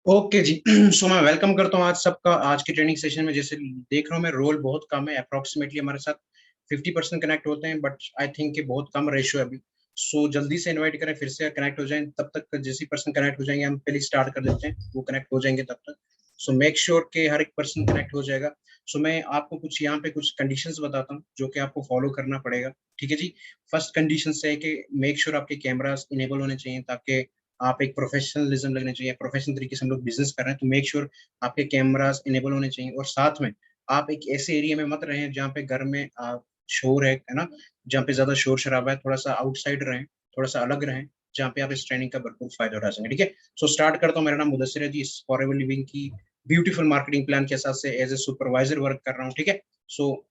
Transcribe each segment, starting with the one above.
Okay जी। सो मैं welcome करता हूँ आज सबका आज की ट्रेनिंग सेशन में। जैसे देख रहा हूँ मैं, रोल बहुत कम है, अप्रोक्सीमेटली हमारे साथ 50% कनेक्ट होते हैं, बट आई थिंक कि बहुत कम रेशियो है अभी। सो जल्दी से इनवाइट करें, फिर से कनेक्ट हो जाएं। तब तक जैसे पर्सन कनेक्ट हो जाएंगे हम पहले स्टार्ट कर देते हैं, वो कनेक्ट हो जाएंगे तब तक। सो मेक श्योर के हर एक पर्सन कनेक्ट हो जाएगा। सो मैं आपको कुछ यहाँ पे कुछ कंडीशंस बताता हूँ जो कि आपको फॉलो करना पड़ेगा। ठीक है जी। फर्स्ट कंडीशन है कि मेक श्योर आपके कैमरास इनेबल होने चाहिए, ताकि आप एक प्रोफेशनलिज्म लगने चाहिए। प्रोफेशनल तरीके से हम लोग बिजनेस कर रहे हैं, तो मेक श्योर आपके कैमरास इनेबल होने चाहिए। और साथ में आप एक ऐसे एरिया में मत रहें जहाँ पे घर में शोर है ना, जहाँ पे ज्यादा शोर शराबा है। थोड़ा सा आउटसाइड रहें, थोड़ा सा अलग रहें, जहाँ पे आप इस ट्रेनिंग का भरपूर फायदा उठा सकें। ठीक है। सो स्टार्ट करता हूँ। मेरा नाम मुदस्सिर है जी। इस फॉरएवर लिविंग की ब्यूटीफुल मार्केटिंग प्लान के साथ से एज ए सुपरवाइजर वर्क कर रहा हूँ। ठीक है। सो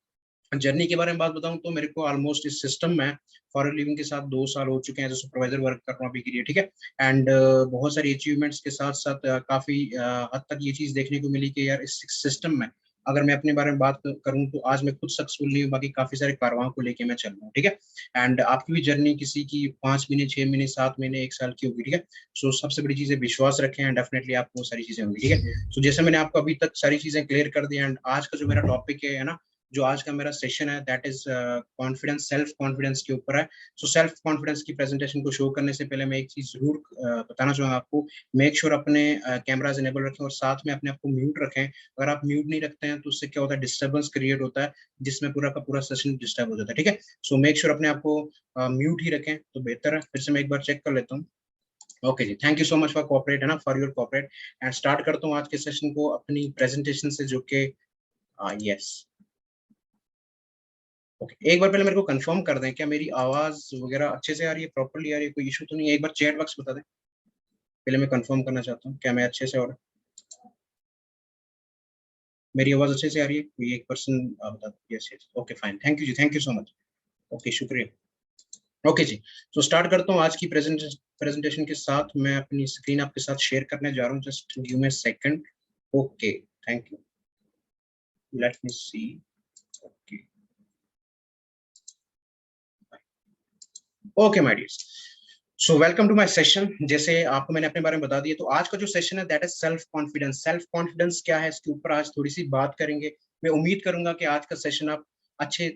जर्नी के बारे में बात बताऊं तो मेरे को ऑलमोस्ट इस सिस्टम में फॉरेन लिविंग के साथ 2 साल हो चुके हैं, एज ए सुपरवाइजर वर्क कर रहा हूँ अभी के लिए। ठीक है। एंड बहुत सारी अचीवमेंट्स के साथ साथ काफी हद तक ये चीज देखने को मिली कि यार इस सिस्टम में अगर मैं अपने बारे में बात करूं तो आज मैं खुद सक्सेसफुल नहीं हूँ, बाकी काफी सारे कारवां को लेके मैं चल रहा हूँ। ठीक है। एंड आपकी भी जर्नी किसी की 5 महीने, 6 महीने, 7 महीने, 1 साल की होगी। ठीक है। सो सबसे बड़ी चीज है विश्वास रखें एंड डेफिनेटली आपको सारी चीजें होंगी। ठीक है। सो जैसे मैंने आपको अभी तक सारी चीजें क्लियर कर दी, एंड आज का जो मेरा टॉपिक है ना, जो आज का मेरा सेशन है, that is confidence, self confidence के ऊपर है। सो सेल्फ कॉन्फिडेंस की प्रेजेंटेशन को शो करने से पहले मैं एक चीज जरूर बताना चाहूंगा आपको। मेक श्योर अपने कैमराज इनेबल रखें और साथ में अपने आप को म्यूट रखें। अगर आप म्यूट नहीं रखते हैं तो उससे क्या होता है, डिस्टर्बेंस क्रिएट होता है, जिसमें पूरा का पूरा सेशन डिस्टर्ब हो जाता है। ठीक है। सो मेक श्योर अपने आप को म्यूट ही रखें तो बेहतर है। फिर से मैं एक बार चेक कर लेता हूँ। ओके जी, thank you so much for cooperate, है ना, for your cooperate. And start करता हूँ आज के सेशन को अपनी प्रेजेंटेशन से, जो कि यस। ओके, एक बार पहले मेरे को कंफर्म कर दें, क्या मेरी आवाज वगैरह अच्छे से आ रही है, प्रॉपर्ली आ रही है, कोई इशू तो नहीं है? एक बार चैट बॉक्स बता दें, पहले मैं कंफर्म करना चाहता हूँ क्या मैं अच्छे से, और मेरी आवाज अच्छे से आ रही है? कोई एक पर्सन बता दो। Yes yes, okay fine, thank you जी, thank you so much. Okay, शुक्रिया। ओके जी। तो स्टार्ट करता हूँ आज की प्रेजेंटेशन के साथ। मैं अपनी स्क्रीन आपके साथ शेयर करने जा रहा हूँ, just give me second. Okay, thank you. Let me see. Okay. Okay my dears, so welcome to my session. जैसे आपको मैंने अपने बारे में बता दिया, तो आज का जो सेशन है that is self confidence. Self confidence क्या है, इसके ऊपर आज थोड़ी सी बात करेंगे। मैं उम्मीद करूंगा कि आज का सेशन आप अच्छे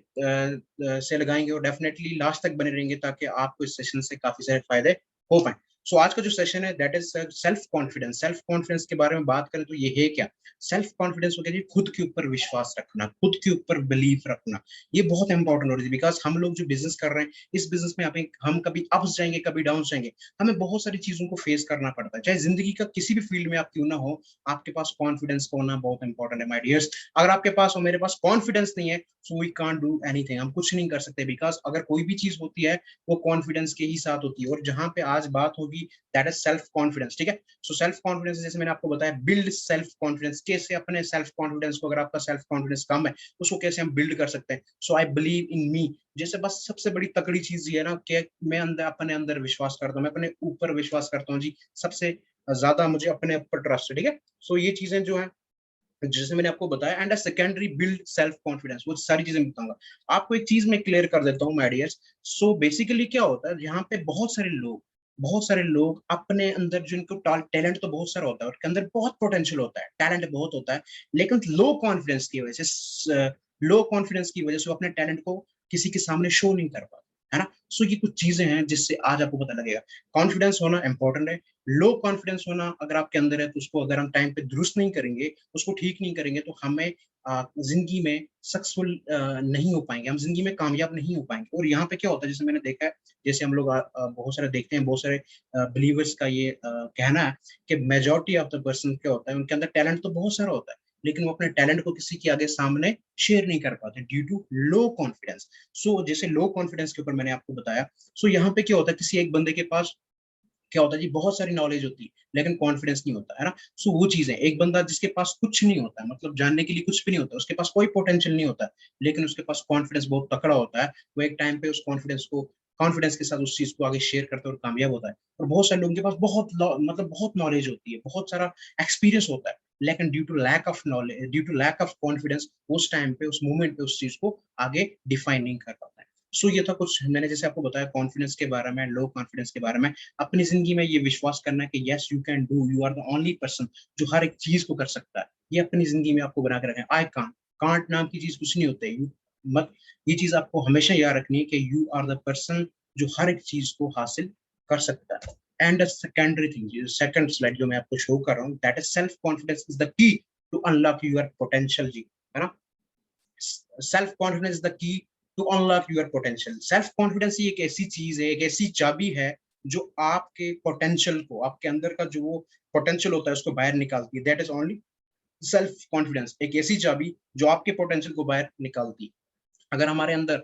से लगाएंगे और डेफिनेटली लास्ट तक बने रहेंगे, ताकि आपको इस सेशन से काफी सारे फायदे हो पाए। सो आज का जो सेशन है that is self confidence. Self confidence के बारे में बात करें तो ये है क्या? सेल्फ कॉन्फिडेंस हो गया जी, खुद के ऊपर विश्वास रखना, खुद के ऊपर बिलीफ रखना। ये बहुत इंपॉर्टेंट हो रही है, बिकॉज हम लोग जो बिजनेस कर रहे हैं, इस बिजनेस में हम कभी अप्स जाएंगे, कभी डाउन जाएंगे। हमें बहुत सारी चीजों को फेस करना पड़ता है, चाहे जिंदगी का किसी भी फील्ड में आप क्यों ना हो। आपके पास कॉन्फिडेंस होना बहुत इंपॉर्टेंट है माय डियर्स। अगर आपके पास और मेरे पास कॉन्फिडेंस नहीं है, so we can't do anything, हम कुछ नहीं कर सकते। बिकॉज अगर कोई भी चीज होती है वो कॉन्फिडेंस के ही साथ होती है। और जहां पे आज बात होगी दैट इज सेल्फ कॉन्फिडेंस। ठीक है। सो सेल्फ कॉन्फिडेंस, जैसे मैंने आपको बताया, बिल्ड सेल्फ कॉन्फिडेंस। कैसे अपने सेल्फ कॉन्फिडेंस को, अगर आपका सेल्फ कॉन्फिडेंस कम है, उसको कैसे हम बिल्ड कर सकते हैं? सो आई बिलीव इन मी। जैसे बस सबसे बड़ी तकड़ी चीज ये है ना कि मैं अंदर अपने अंदर विश्वास करता हूँ, मैं अपने ऊपर विश्वास करता हूँ जी। सबसे ज्यादा मुझे अपने ऊपर ट्रस्ट है। ठीक है। सो ये चीजें जो है, जैसे मैंने आपको बताया, and secondary build self confidence, वो सारी चीजें बताऊंगा आपको। एक चीज मैं क्लियर कर देता हूँ माय डियर्स। सो बेसिकली क्या होता है, यहाँ पे बहुत सारे लोग अपने अंदर, जिनको टैलेंट तो बहुत सारा होता है, उनके अंदर बहुत पोटेंशियल होता है, टैलेंट बहुत होता है, लेकिन लो कॉन्फिडेंस की वजह से वो अपने टैलेंट को किसी के सामने शो नहीं कर पाते, है ना। सो ये कुछ चीजें हैं जिससे आज आपको पता लगेगा कॉन्फिडेंस होना इंपॉर्टेंट है। लो कॉन्फिडेंस होना अगर आपके अंदर है, तो उसको अगर हम टाइम पे दुरुस्त नहीं करेंगे, उसको ठीक नहीं करेंगे, तो हमें जिंदगी में सक्सेसफुल नहीं हो पाएंगे, हम जिंदगी में कामयाब नहीं हो पाएंगे। और यहाँ पे क्या होता है, जैसे मैंने देखा है, जैसे हम लोग बहुत सारे देखते हैं, बहुत सारे बिलीवर्स का ये कहना है कि मेजोरिटी ऑफ द पर्सन क्या होता है, उनके अंदर टैलेंट तो बहुत सारा होता है, लेकिन वो अपने टैलेंट को किसी के आगे सामने शेयर नहीं कर पाते ड्यू टू लो कॉन्फिडेंस। सो जैसे लो कॉन्फिडेंस के ऊपर मैंने आपको बताया। सो यहाँ पे क्या होता है, किसी एक बंदे के पास क्या होता है जी, बहुत सारी नॉलेज होती है, लेकिन कॉन्फिडेंस नहीं होता, है ना। सो वो चीज है, एक बंदा जिसके पास कुछ नहीं होता है, मतलब जानने के लिए कुछ भी नहीं होता, उसके पास कोई पोटेंशियल नहीं होता है, लेकिन उसके पास कॉन्फिडेंस बहुत तकड़ा होता है। वो एक टाइम पे उस कॉन्फिडेंस के साथ उस चीज को आगे शेयर करता है और कामयाब होता है। और बहुत सारे लोगों के पास मतलब बहुत नॉलेज होती है, बहुत सारा एक्सपीरियंस होता है, लेकिन due to lack of knowledge, due to lack of confidence, उस टाइम पे, उस मोमेंट पे उस चीज को आगे डिफाइन नहीं कर पाता है। सो ये था कुछ मैंने जैसे आपको बताया कॉन्फिडेंस के बारे में, लो कॉन्फिडेंस के बारे में। अपनी जिंदगी में ये विश्वास करना है कि yes you can do, you are the only person जो हर एक चीज को कर सकता है। ये अपनी जिंदगी में आपको बना के रखें। आई कांट, कांट नाम की चीज कुछ नहीं होता है। यू मत, ये चीज आपको हमेशा याद रखनी है कि यू आर द पर्सन जो हर एक चीज को हासिल कर सकता है। And secondary thing, second slide जो मैं आपको शो कर रहा हूँ, that is self confidence is the key to unlock your potential जी, है ना। Self confidence is the key to unlock your potential. Self confidence ही एक ऐसी चीज है, एक ऐसी चाबी है जो आपके पोटेंशियल को, आपके अंदर का जो वो पोटेंशियल होता है उसको बाहर निकालती है। That is only self confidence, एक ऐसी चाबी जो आपके पोटेंशियल को बाहर निकालती है। अगर हमारे अंदर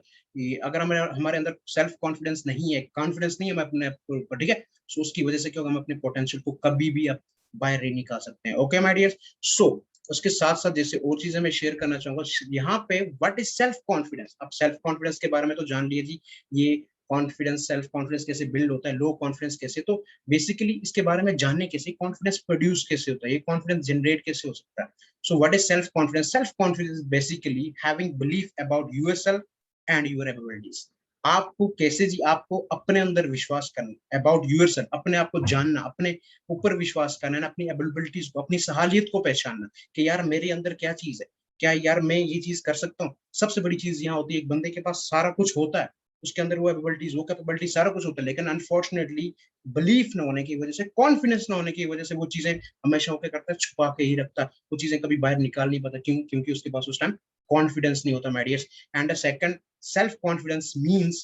अगर हमारे अंदर सेल्फ कॉन्फिडेंस नहीं है, कॉन्फिडेंस नहीं है हम अपने ऊपर, ठीक है, सो उसकी वजह से क्या होगा, हम अपने पोटेंशियल को कभी भी आप बाहर नहीं निकाल सकते हैं। Okay my dear. सो उसके साथ साथ जैसे और चीजें मैं शेयर करना चाहूंगा यहाँ पे, व्हाट इज सेल्फ कॉन्फिडेंस। अब सेल्फ कॉन्फिडेंस के बारे में तो जान लीजिए जी, ये कॉन्फिडेंस, सेल्फ कॉन्फिडेंस कैसे बिल्ड होता है, लो कॉन्फिडेंस कैसे, तो बेसिकली इसके बारे में जानने कैसे, कॉन्फिडेंस प्रोड्यूस कैसे होता है, ये कॉन्फिडेंस जनरेट कैसे हो सकता है। So what is self confidence? Self confidence basically having belief about yourself and your abilities. आपको कैसे जी, आपको अपने अंदर विश्वास करना, अबाउट यूर सेल्फ, अपने आप को जानना, अपने ऊपर विश्वास करना, अपनी एबिलिटीज को, अपनी सहालियत को पहचानना कि यार मेरे अंदर क्या चीज है, क्या यार मैं ये चीज कर सकता हूँ। सबसे बड़ी चीज यहाँ होती है, एक बंदे के पास सारा कुछ होता है, उसके अंदर वो एबिलिटीज, वो कैपेबिलिटी, सारा कुछ होता है, लेकिन अनफॉर्चुनेटली बिलीफ न होने की वजह से, कॉन्फिडेंस न होने की वजह से वो चीजें हमेशा होकर करता है, छुपा के ही रखता है, वो चीजें कभी बाहर निकाल नहीं पाता। क्यों? क्योंकि उसके पास उस टाइम कॉन्फिडेंस नहीं होता my dears. And the second, self confidence means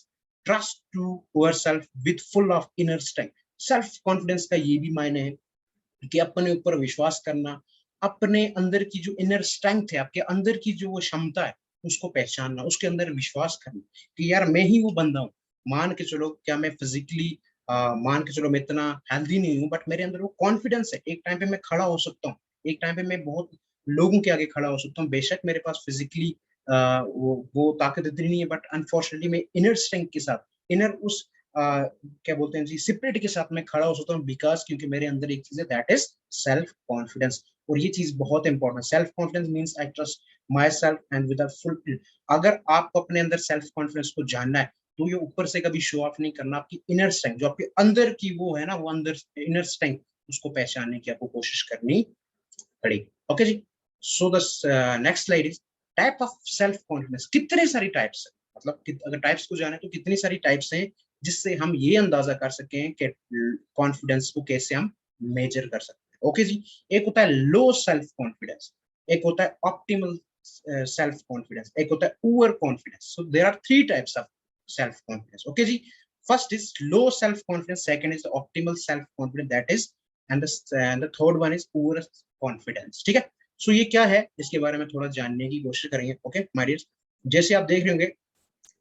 trust to yourself with full of inner strength। Self confidence का ये भी मायने है कि अपने ऊपर विश्वास करना, अपने अंदर की जो इनर स्ट्रेंथ है, आपके अंदर की जो वो क्षमता है उसको पहचानना, उसके अंदर विश्वास करना कि यार मैं ही वो बंदा हूँ। मान के चलो, क्या मैं फिजिकली मान के चलो मैं इतना हेल्दी नहीं हूँ, बट मेरे अंदर वो कॉन्फिडेंस है, एक टाइम पे मैं खड़ा हो सकता हूँ, एक टाइम पे मैं बहुत लोगों के आगे खड़ा हो सकता हूँ। बेशक मेरे पास फिजिकली वो ताकत इतनी नहीं है, बट अनफॉर्चुनेटली मैं इनर स्ट्रेंथ के साथ, इनर उस क्या बोलते हैं जी, स्पिरिट के साथ मैं खड़ा हो सकता हूँ, बिकॉज क्योंकि मेरे अंदर एक चीज है, दैट इज सेल्फ कॉन्फिडेंस। और ये चीज बहुत important, self confidence means I trust my self and with full. अगर आपको अपने अंदर सेल्फ कॉन्फिडेंस को जानना है, तो ये ऊपर से कभी शो ऑफ नहीं करना, आपकी इनर स्ट्रेंथ जो आपके अंदर की वो है ना, वो अंदर इनर स्ट्रेंथ, उसको पहचानने की आपको कोशिश करनी पड़ेगी। ओके जी। So the next slide is type of self confidence. कितने सारी टाइप्स है, मतलब अगर टाइप्स को जाने तो कितनी सारी टाइप्स हैं, जिससे हम ये अंदाजा कर सकें कि कॉन्फिडेंस को कैसे हम मेजर कर सकते हैं। ओके जी। एक होता है लो सेल्फ कॉन्फिडेंस, एक होता है ऑप्टिमल सेल्फ कॉन्फिडेंस, एक होता है over confidence. So there are three types of self confidence. Okay जी। First is low self confidence, second is optimal self confidence, that is, and the third one is over confidence. ठीक है। सो ये क्या है, इसके बारे में थोड़ा जानने की कोशिश करेंगे। ओके माय डियर, जैसे आप देख रहे होंगे,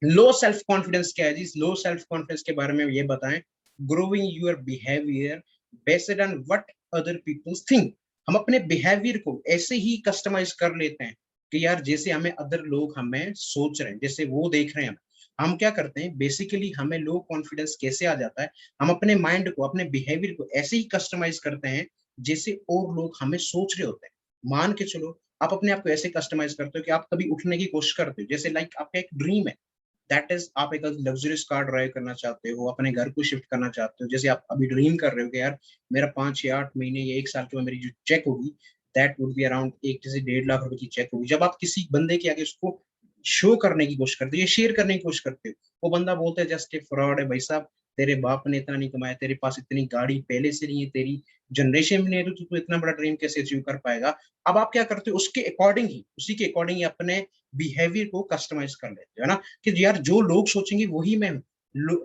लो सेल्फ कॉन्फिडेंस क्या है जी। लो सेल्फ कॉन्फिडेंस के बारे में ये बताएं, growing your behaviour based on what other peoples think. हम अपने बिहेवियर को ऐसे ही कस्टमाइज कर लेते हैं कि यार जैसे हमें अदर लोग हमें सोच रहे हैं, जैसे वो देख रहे हैं हम क्या करते हैं, बेसिकली हमें लो कॉन्फिडेंस कैसे आ जाता है, हम अपने माइंड को, अपने बिहेवियर को ऐसे ही कस्टमाइज करते हैं जैसे और लोग हमें सोच रहे होते हैं। मान के चलो, आप अपने आप को ऐसे कस्टमाइज करते हो कि आप कभी उठने की कोशिश करते हो, जैसे लाइक आपका एक ड्रीम है, दैट इज आप एक लग्जरियस कार ड्राइव करना चाहते हो, अपने घर को शिफ्ट करना चाहते हो, जैसे आप अभी ड्रीम कर रहे हो कि यार मेरा 5 या 8 महीने या 1 साल के बाद मेरी जो चेक होगी, दैट वुड बी अराउंड 1 से 1.5 लाख रुपए की चेक होगी। जब आप किसी बंदे के आगे उसको शो करने की कोशिश करते हो, शेयर करने की कोशिश करते हो, वो बंदा बोलता है जस्ट ए फ्रॉड है भाई साहब, तेरे बाप ने इतना नहीं कमाया, तेरे पास इतनी गाड़ी पहले से नहीं है, तेरी जनरेशन में नहीं है, तो तू इतना बड़ा ड्रीम कैसे अचीव कर पाएगा। अब आप क्या करते हो, उसके अकॉर्डिंग ही, उसी के अकॉर्डिंग ही अपने बिहेवियर को कस्टमाइज कर लेते हो, है ना, कि यार जो लोग सोचेंगे वही मैं हूँ।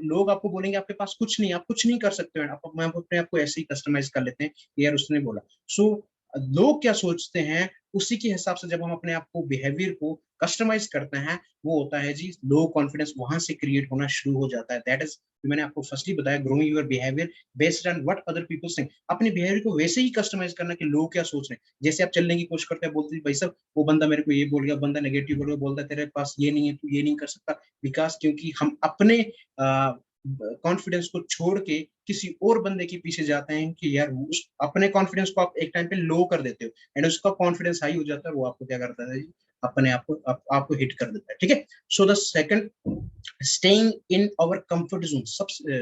लोग आपको बोलेंगे आपके पास कुछ नहीं, आप कुछ नहीं कर सकते हो, आप अपने आप को ऐसे ही कस्टमाइज कर लेते हैं, यार उसने बोला। सो लोग क्या सोचते हैं, उसी के हिसाब से जब हम अपने आप को, बिहेवियर को कस्टमाइज करते हैं, वो होता है जी लो कॉन्फिडेंस, वहां से क्रिएट होना शुरू हो जाता है। दैट इज, मैंने आपको फर्स्टली बताया, growing your behaviour based on what other people think. अपने बिहेवियर को वैसे ही कस्टमाइज करना कि लोग क्या सोच रहे हैं। जैसे आप चलने की कोशिश करते हैं, बोलते हैं भाई साहब वो बंदा मेरे को ये बोल गया, बंदा नेगेटिव बोल गया, बोलता है तेरे पास ये नहीं है, तू ये नहीं कर सकता, बिकॉज क्योंकि हम अपने कॉन्फिडेंस को छोड़ के किसी और बंदे के पीछे जाते हैं कि यार अपने कॉन्फिडेंस को आप एक टाइम पे लो कर देते हो, एंड उसका कॉन्फिडेंस हाई हो जाता है, वो आपको क्या करता है जी, अपने आप को आपको हिट कर देता है, ठीक है। So the second, staying in our comfort zone,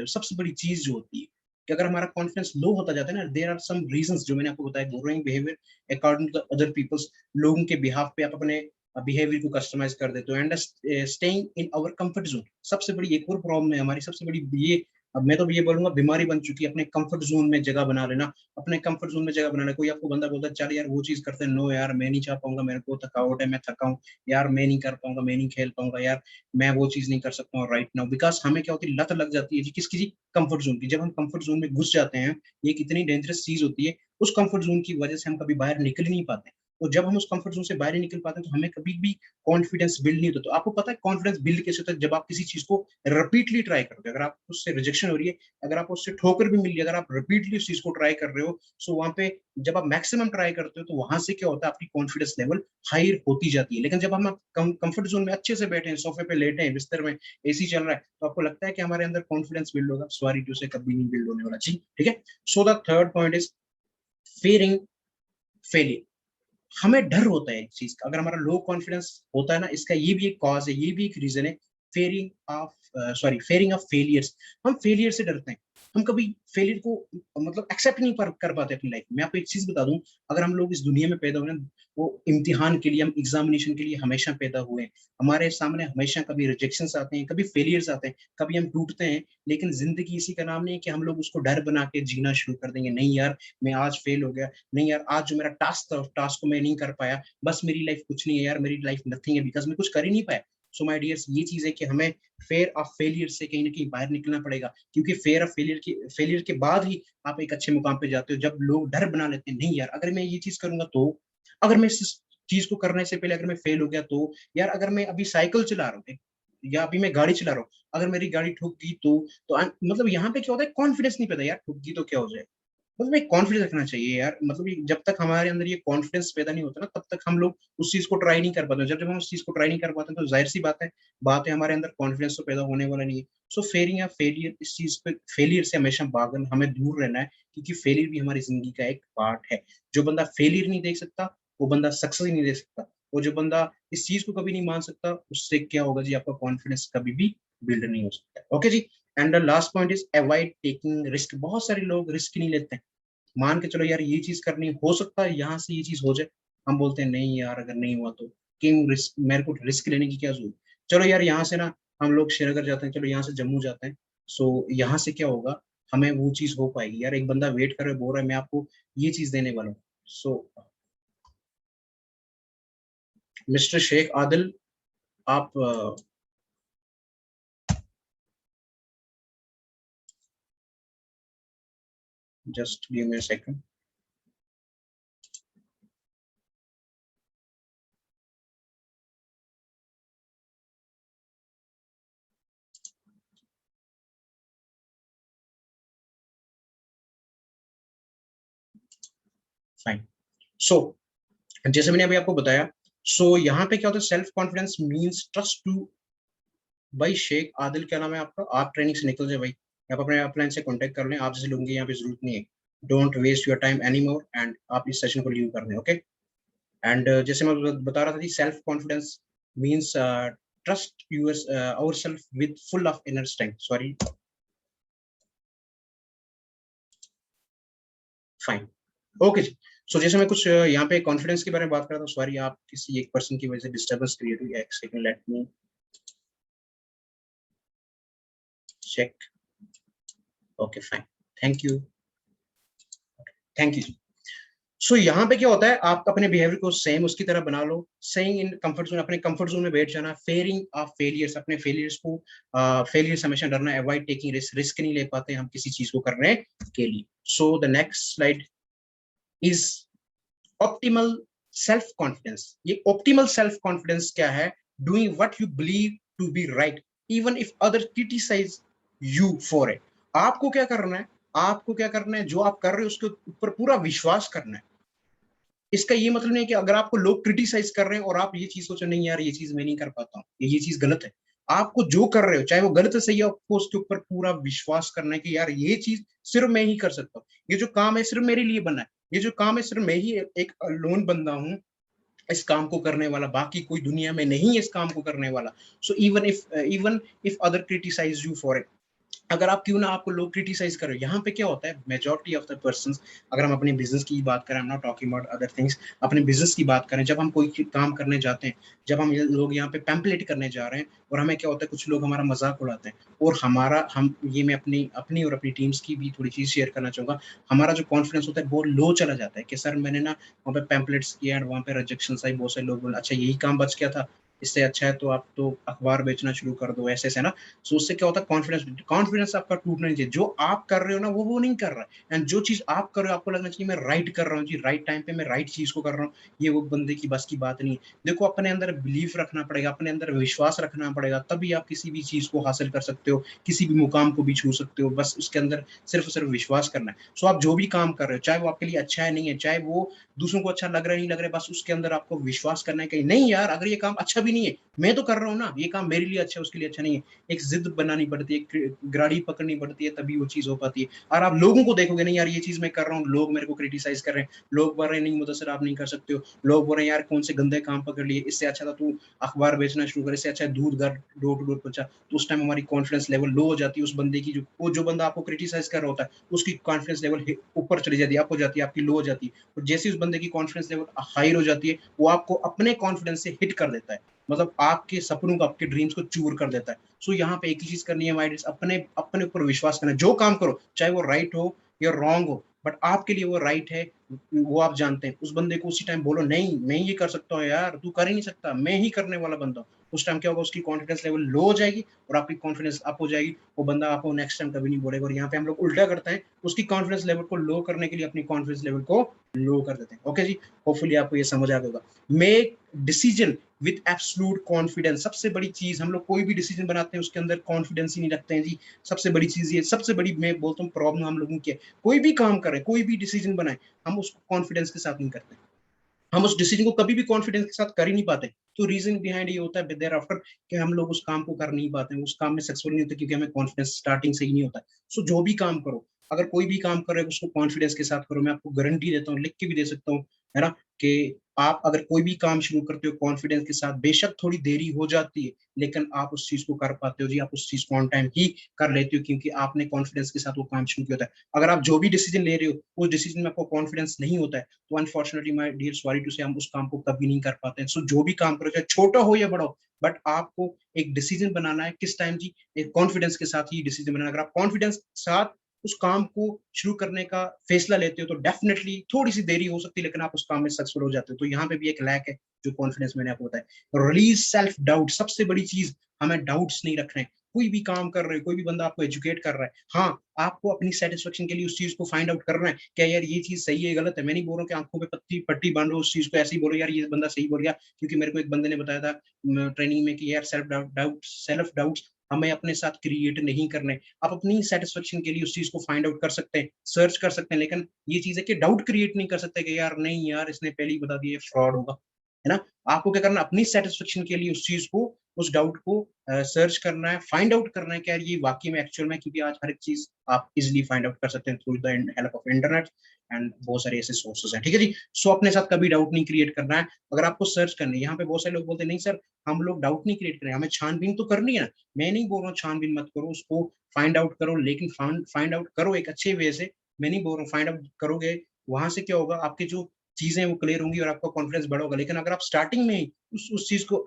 सबसे बड़ी चीज जो होती है कि अगर हमारा कॉन्फिडेंस लो होता जाता है ना, देयर आर सम रीजंस जो मैंने आपको बताया, borrowing behaviour according to the other peoples, लोगों के बिहाफ पे आप अपने बिहेवियर को कस्टमाइज कर देते हो, and staying in our comfort zone, सबसे बड़ी एक और प्रॉब्लम है हमारी, सबसे बड़ी ये, अब मैं तो ये बोलूंगा बीमारी बन चुकी है, अपने कंफर्ट जोन में जगह बना लेना, अपने कंफर्ट जोन में जगह बनाना। कोई आपको बंदा बोलता है चल यार वो चीज करते हैं, नो यार मैं नहीं चाह पाऊंगा, मेरे को थकावट है, मैं थका हूँ यार, मैं नहीं कर पाऊंगा, मैं नहीं खेल पाऊंगा यार, मैं वो चीज नहीं कर सकता हूँ राइट नाउ, बिकॉज हमें क्या होती है, लत लग जाती है जी किस किसी कंफर्ट जोन की। जब हम कंफर्ट जोन में घुस जाते हैं, ये कितनी डेंजरस चीज होती है, उस कंफर्ट जोन की वजह से हम कभी बाहर निकल ही नहीं पाते। और जब हम उस कंफर्ट जोन से बाहर नहीं निकल पाते तो हमें कभी भी कॉन्फिडेंस बिल्ड नहीं होता। तो आपको पता है कॉन्फिडेंस बिल्ड कैसे होता है, जब आप किसी चीज को रिपीटली ट्राई करते हो, अगर आप उससे रिजेक्शन हो रही है, अगर आप उससे ठोकर भी मिल रही है, अगर आप रिपीटली उस चीज को ट्राई कर रहे हो, सो वहां पे जब आप मैक्सिमम ट्राई करते हो तो वहां से क्या होता है, आपकी कॉन्फिडेंस लेवल हाई होती जाती है। लेकिन जब हम कंफर्ट जोन में अच्छे से बैठे हैं, सोफे पे लेटे हैं, बिस्तर में एसी चल रहा है, तो आपको लगता है कि हमारे अंदर कॉन्फिडेंस बिल्ड होगा, सॉरी टू से कभी नहीं बिल्ड होने वाला जी, ठीक है। So the third point is fearing failure, हमें डर होता है एक चीज का, अगर हमारा लो कॉन्फिडेंस होता है ना, इसका ये भी एक कॉज है, ये भी एक रीजन है, fearing of fearing of failures, हम फेलियर से डरते हैं, हम कभी फेलियर को मतलब एक्सेप्ट नहीं कर पाते अपनी लाइफ में। मैं आपको एक चीज बता दूं, अगर हम लोग इस दुनिया में पैदा हुए ना, वो इम्तिहान के लिए, हम एग्जामिनेशन के लिए हमेशा पैदा हुए हैं, हमारे सामने हमेशा कभी रिजेक्शन आते हैं, कभी फेलियर्स आते हैं, कभी हम टूटते हैं, लेकिन जिंदगी इसी का नाम नहीं है कि हम लोग उसको डर बना के जीना शुरू कर देंगे, नहीं यार मैं आज फेल हो गया, नहीं यार आज जो मेरा टास्क था उस टास्क को मैं नहीं कर पाया, बस मेरी लाइफ कुछ नहीं है यार, मेरी लाइफ नथिंग है बिकॉज मैं कुछ कर ही नहीं पाया। सो माय डियर्स, ये चीज है कि हमें फेयर ऑफ फेलियर से कहीं ना कहीं बाहर निकलना पड़ेगा, क्योंकि फेयर ऑफ फेलियर के बाद ही आप एक अच्छे मुकाम पे जाते हो। जब लोग डर बना लेते हैं, नहीं यार अगर मैं ये चीज करूंगा तो, अगर मैं इस चीज को करने से पहले अगर मैं फेल हो गया तो, यार अगर मैं अभी साइकिल चला रहा हूँ या अभी मैं गाड़ी चला रहा हूँ, अगर मेरी गाड़ी ठुक गई तो मतलब यहाँ पे क्या होता है, कॉन्फिडेंस नहीं पैदा, यार ठुक गई तो क्या हो जाए, मतलब एक कॉन्फिडेंस रखना चाहिए यार, मतलब जब तक हमारे अंदर ये कॉन्फिडेंस पैदा नहीं होता ना, तब तक हम लोग उस चीज को ट्राई नहीं कर पाते। जब जब हम उस चीज को ट्राई नहीं कर पाते तो जाहिर सी बात है हमारे अंदर कॉन्फिडेंस तो पैदा होने वाला नहीं है। सो फेयरिंग या फेलियर, इस चीज पे फेलियर से हमेशा भागना, हमें दूर रहना है, क्योंकि फेलियर भी हमारी जिंदगी का एक पार्ट है। जो बंदा फेलियर नहीं देख सकता वो बंदा सक्सेस ही नहीं देख सकता, और जो बंदा इस चीज को कभी नहीं मान सकता, उससे क्या होगा जी, आपका कॉन्फिडेंस कभी भी बिल्ड नहीं हो सकता। ओके जी। And the last point is avoid taking risk, बहुत सारे लोग रिस्क नहीं लेते हैं। मान के चलो यार ये चीज करनी हो सकता है, यहाँ से ये चीज हो जाए, हम बोलते हैं नहीं यार अगर नहीं हुआ तो, क्यों रिस्क, मेरे को रिस्क लेने की क्या जरूरत। चलो यार यहाँ से ना हम लोग श्रीनगर जाते हैं, चलो यहाँ से जम्मू जाते हैं, सो यहाँ से क्या होगा, हमें वो चीज हो पाएगी। यार एक बंदा वेट कर रहा है, बोल रहा है मैं आपको ये चीज देने वाला हूँ। सो मिस्टर शेख आदिल, आप just give me a second. Fine. So जैसे मैंने अभी आपको बताया, सो यहाँ पे क्या होता है, self confidence means trust to, भाई शेख आदिल क्या नाम है आपका, आप ट्रेनिंग से निकल जाए भाई, आप अपने अपलाइन से कांटेक्ट कर लें, आप जैसे लोगों की यहाँ पे जरूरत नहीं है। Don't waste your time any more, and आप इस सेशन को लीव कर दें, ओके। एंड जैसे मैं बता रहा था जी, self confidence means trust your our self with full of inner strength, sorry, fine, okay जी। सो जैसे मैं कुछ यहाँ पे कॉन्फिडेंस के बारे में बात कर रहा था, सॉरी आप किसी एक पर्सन की वजह से डिस्टर्बेंस क्रिएट हुई, एक second let me check, okay fine, thank you, thank you. So यहाँ पे क्या होता है, आप अपने बिहेवियर को सेम उसकी तरह बना लो, सेइंग इन कंफर्ट जोन, अपने कंफर्ट जोन में बैठ जाना, फेयरिंग ऑफ फेलियर्स, अपने फेलियर्स को फेलियर्स हमेशा डरना, अवॉइड टेकिंग रिस्क, रिस्क नहीं ले पाते हम किसी चीज को करने के लिए। So the next slide is optimal self confidence. ये ऑप्टिमल सेल्फ कॉन्फिडेंस क्या है, doing what you believe to be right even if other criticise you for it. आपको क्या करना है, आपको क्या करना है, जो आप कर रहे हो उसके ऊपर पूरा विश्वास करना है। इसका ये मतलब नहीं है कि अगर आपको लोग क्रिटिसाइज कर रहे हैं और आप ये चीज सोचो नहीं यार ये चीज मैं नहीं कर पाता हूँ, ये चीज गलत है, आपको जो कर रहे हो चाहे वो गलत है सही है, आपको उसके ऊपर पूरा विश्वास करना है कि यार ये चीज सिर्फ मैं ही कर सकता हूँ, ये जो काम है सिर्फ मेरे लिए बना है, ये जो काम है सिर्फ मैं ही एक लोन बंदा हूँ इस काम को करने वाला, बाकी कोई दुनिया में नहीं है इस काम को करने वाला। So even if other criticise you for it, अगर आप क्यों ना आपको लोग क्रिटिसाइज कर रहे हो, यहाँ पे क्या होता है मेजॉरिटी ऑफ द पर्संस, अगर हम अपने बिजनेस की बात करें, I am not talking about other things, अपने बिजनेस की बात करें, जब हम कोई काम करने जाते हैं, जब हम लोग यहाँ पे पैम्पलेट करने जा रहे हैं, और हमें क्या होता है कुछ लोग हमारा मजाक उड़ाते हैं, और हमारा हम ये मैं अपनी अपनी और अपनी टीम्स की भी थोड़ी चीज शेयर करना चाहूंगा, हमारा जो कॉन्फिडेंस होता है वो लो चला जाता है कि सर मैंने ना वहाँ पे पैम्पलेट्स किया एंड वहाँ पे रिजेक्शन आई, बहुत सारे लोग बोले अच्छा यही काम बच गया था, इससे अच्छा है तो आप तो अखबार बेचना शुरू कर दो, ऐसे ऐसे ना। सो उससे क्या होता है कॉन्फिडेंस, कॉन्फिडेंस आपका टूटना नहीं चाहिए, जो आप कर रहे हो ना वो नहीं कर रहा है, एंड जो चीज आप कर रहे हो आपको लगना चाहिए मैं राइट कर रहा हूँ जी, राइट टाइम पे मैं राइट चीज को कर रहा हूँ, ये वो बंदे की बस की बात नहीं है। देखो अपने अंदर बिलीफ रखना पड़ेगा, अपने अंदर विश्वास रखना पड़ेगा, तभी आप किसी भी चीज को हासिल कर सकते हो, किसी भी मुकाम को भी छू सकते हो, बस उसके अंदर सिर्फ सिर्फ विश्वास करना है। सो आप जो भी काम कर रहे हो, चाहे वो आपके लिए अच्छा है नहीं है, चाहे वो दूसरों को अच्छा लग रहा है नहीं लग रहा है, बस उसके अंदर आपको विश्वास करना है कि नहीं यार अगर ये काम अच्छा भी नहीं है, मैं तो कर रहा हूँ ना, ये काम मेरे लिए अच्छा है उसके लिए अच्छा नहीं है। एक जिद बनानी पड़ती है, एक गाड़ी पकड़नी पड़ती है, तभी वो चीज हो पाती है। और आप लोगों को देखोगे नहीं यार ये चीज मैं कर रहा हूँ, लोग मेरे को क्रिटिसाइज कर रहे हैं, लोग बोल रहे हैं नहीं मुदस्सिर आप नहीं कर सकते हो, लोग बोल रहे हैं यार कौन से गंदे काम पकड़ लिए, इससे अच्छा था तू अखबार बेचना शुरू कर, इससे अच्छा दूध घर डोर टू डोर पहुंचा। तो उस टाइम हमारी कॉन्फिडेंस लेवल लो हो जाती है, उस बंदे की जो वो जो बंदा आपको क्रिटिसाइज कर रहा होता है उसकी कॉन्फिडेंस लेवल ऊपर चली जाती है, अप हो जाती है, आपकी लो हो जाती है। और जैसे उस बंदे की कॉन्फिडेंस लेवल हाई हो जाती है, वो आपको अपने कॉन्फिडेंस से हिट कर देता है, मतलब आपके सपनों को, आपके ड्रीम्स को चूर कर देता है। सो यहाँ पे एक ही चीज करनी है माइंड, अपने अपने ऊपर विश्वास करना है, जो काम करो चाहे वो राइट हो या रॉन्ग हो, बट आपके लिए वो राइट है, वो आप जानते हैं। उस बंदे को उसी टाइम बोलो नहीं मैं ये कर सकता हूँ यार, तू कर ही नहीं सकता, मैं ही करने वाला बंदा हूँ। उस टाइम क्या होगा उसकी कॉन्फिडेंस लेवल लो हो जाएगी और आपकी कॉन्फिडेंस अप हो जाएगी, वो बंदा आपको नेक्स्ट टाइम कभी नहीं बोलेगा। और यहाँ पे हम लोग उल्टा करते हैं, उसकी कॉन्फिडेंस लेवल को लो करने के लिए अपनी कॉन्फिडेंस लेवल को लो कर देते हैं। ओके जी, होपफुली आपको ये समझ आ गया होगा। Make decision with absolute confidence, सबसे बड़ी चीज हम लोग कोई भी डिसीजन बनाते हैं उसके अंदर कॉन्फिडेंस ही नहीं रखते हैं जी। सबसे बड़ी चीज ये, सबसे बड़ी मैं बोलता हूँ प्रॉब्लम हम लोगों की है, कोई भी काम करें कोई भी डिसीजन बनाए हम उसको कॉन्फिडेंस के साथ नहीं करते, हम उस डिसीजन को कभी भी कॉन्फिडेंस के साथ कर ही नहीं पाते। तो रीजन बिहाइंड ये होता है देयर आफ्टर कि हम लोग उस काम को कर नहीं पाते, उस काम में सक्सेसफुल नहीं होते क्योंकि हमें कॉन्फिडेंस स्टार्टिंग से ही नहीं होता। सो जो भी काम करो, अगर कोई भी काम कर रहे हो उसको कॉन्फिडेंस के साथ करो, मैं आपको गारंटी देता हूँ, लिख के भी दे सकता हूँ, है ना, कि आप अगर कोई भी काम शुरू करते हो कॉन्फिडेंस के साथ, बेशक थोड़ी देरी हो जाती है लेकिन आप उस चीज को कर पाते हो जी, आप उस चीज को ऑन टाइम ही कर लेते हो क्योंकि आपने कॉन्फिडेंस के साथ वो काम शुरू किया होता है। अगर आप जो भी डिसीजन ले रहे हो उस डिसीजन में आपको कॉन्फिडेंस नहीं होता है तो unfortunately my dear sorry to say हम उस काम को कभी नहीं कर पाते हैं। सो जो भी काम करो चाहे छोटा हो या बड़ा हो, बट आपको एक डिसीजन बनाना है किस टाइम जी, एक कॉन्फिडेंस के साथ ही डिसीजन बनाना। अगर आप कॉन्फिडेंस के साथ उस काम को शुरू करने का फैसला लेते हो तो डेफिनेटली थोड़ी सी देरी हो सकती है लेकिन आप उस काम में सक्सेसफुल हो जाते हो। तो यहाँ पे भी एक लैक है जो कॉन्फिडेंस मैंने आपको बताया। रिलीज सेल्फ डाउट, सबसे बड़ी चीज हमें डाउट्स नहीं रखने। कोई भी काम कर रहे हो, कोई भी बंदा आपको एजुकेट कर रहा है, हाँ आपको अपनी सेटिस्फेक्शन के लिए उस चीज को फाइंड आउट करना है क्या यार ये चीज सही है गलत है। मैं नहीं बोल रहा हूँ कि आंखों पे पत्ती पट्टी बांधो उस चीज को, ऐसे ही बोलो यार ये बंदा सही बोल गया, क्योंकि मेरे को एक बंदे ने बताया था ट्रेनिंग में कि यार सेल्फ डाउट हमें अपने साथ क्रिएट नहीं करने। आप अपनी सेटिस्फेक्शन के लिए उस चीज को फाइंड आउट कर सकते हैं, सर्च कर सकते हैं, लेकिन ये चीज है कि डाउट क्रिएट नहीं कर सकते कि यार नहीं यार इसने पहले ही बता दिया फ्रॉड होगा, है ना। आपको क्या करना, अपनी सेटिस्फेक्शन के लिए उस चीज को, उस डाउट को सर्च करना है, फाइंड आउट करना है कि यार ये वाकई में एक्चुअल में, क्योंकि आज हर एक चीज आप इजिली फाइंड आउट कर सकते हैं through the help of internet and बहुत सारे ऐसे सोर्सेज हैं। ठीक है जी, सो अपने साथ कभी डाउट नहीं क्रिएट करना है। अगर आपको सर्च करनी है, यहाँ पे बहुत सारे लोग बोलते हैं नहीं सर हम लोग डाउट नहीं क्रिएट करें, हमें छानबीन तो करनी है ना। मैं नहीं बोल रहा हूँ छानबीन मत करो, उसको फाइंड आउट करो, लेकिन फाइंड आउट करो एक अच्छे वे से। मैं नहीं बोल रहा हूँ फाइंड आउट करोगे वहां से क्या होगा, आपके जो चीजें वो क्लियर होंगी और आपका कॉन्फिडेंस बढ़ोगा। लेकिन अगर आप स्टार्टिंग में ही उस चीज को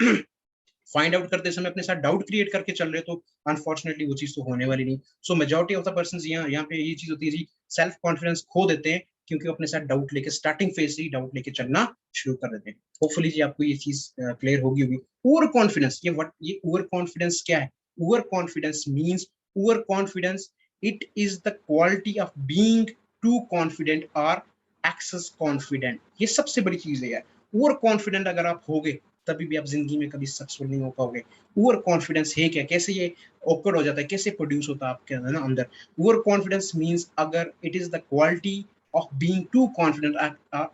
फाइंड आउट करते समय अपने साथ डाउट क्रिएट करके चल रहे हो तो अनफॉर्चुनेटली वो चीज तो होने वाली नहीं। सो मेजॉरिटी ऑफ द पर्सन यहाँ पे ये चीज होती है जी, सेल्फ कॉन्फिडेंस खो देते हैं क्योंकि अपने साथ डाउट लेके स्टार्टिंग फेज से ही डाउट लेके चलना शुरू कर देते हैं। होपफुली जी आपको ये चीज क्लियर होगी। ओवर कॉन्फिडेंस, ये ओवर कॉन्फिडेंस क्या है? Over confidence means, over confidence it is the quality of being too confident और एक्सेस कॉन्फिडेंट। ये सबसे बड़ी चीज है यार। ओवर कॉन्फिडेंट अगर आप होगे तभी भी आप जिंदगी में कभी सक्सेसफुल नहीं हो पाओगे। ओवर कॉन्फिडेंस है क्या, कैसे ये ऑकवर्ड हो जाता है, कैसे प्रोड्यूस होता है आपके अंदर ना अंदर? ओवर कॉन्फिडेंस मींस अगर it is the quality of being too confident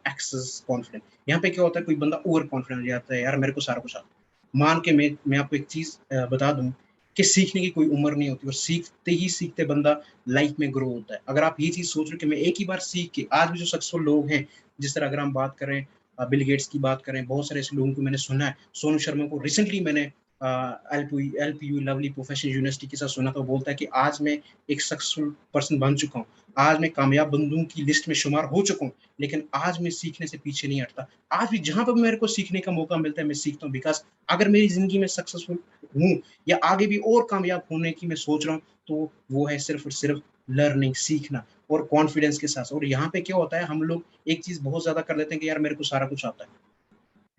excess confident. यहाँ पे क्या होता है, कोई बंदा ओवर कॉन्फिडेंट हो जाता है, यार मेरे को सारा कुछ आता है। मान के मैं आपको एक चीज बता दूं कि सीखने की कोई उम्र नहीं होती और सीखते ही सीखते बंदा लाइफ में ग्रो होता है। अगर आप ये चीज सोच रहे हो कि मैं एक ही बार सीख के, आज भी जो सक्सेसफुल लोग हैं जिस तरह अगर हम बात करें बिल गेट्स की बात करें, बहुत सारे ऐसे लोगों को मैंने सुना है। सोनू शर्मा को रिसेंटली मैंने एलपीयू लवली प्रोफेशनल यूनिवर्सिटी के साथ सुना था, बोलता है कि आज मैं एक सक्सेसफुल पर्सन बन चुका हूँ, आज मैं कामयाब बंदों की लिस्ट में शुमार हो चुका हूँ, लेकिन आज मैं सीखने से पीछे नहीं हटता। आज भी जहां पर मेरे को सीखने का मौका मिलता है मैं सीखता हूँ, बिकॉज अगर मेरी जिंदगी में सक्सेसफुल हूँ या आगे भी और कामयाब होने की मैं सोच रहा हूँ, तो वो है सिर्फ और सिर्फ लर्निंग, सीखना और कॉन्फिडेंस के साथ। और यहाँ पे क्या होता है, हम लोग एक चीज बहुत ज्यादा कर लेते हैं कि यार मेरे को सारा कुछ आता है।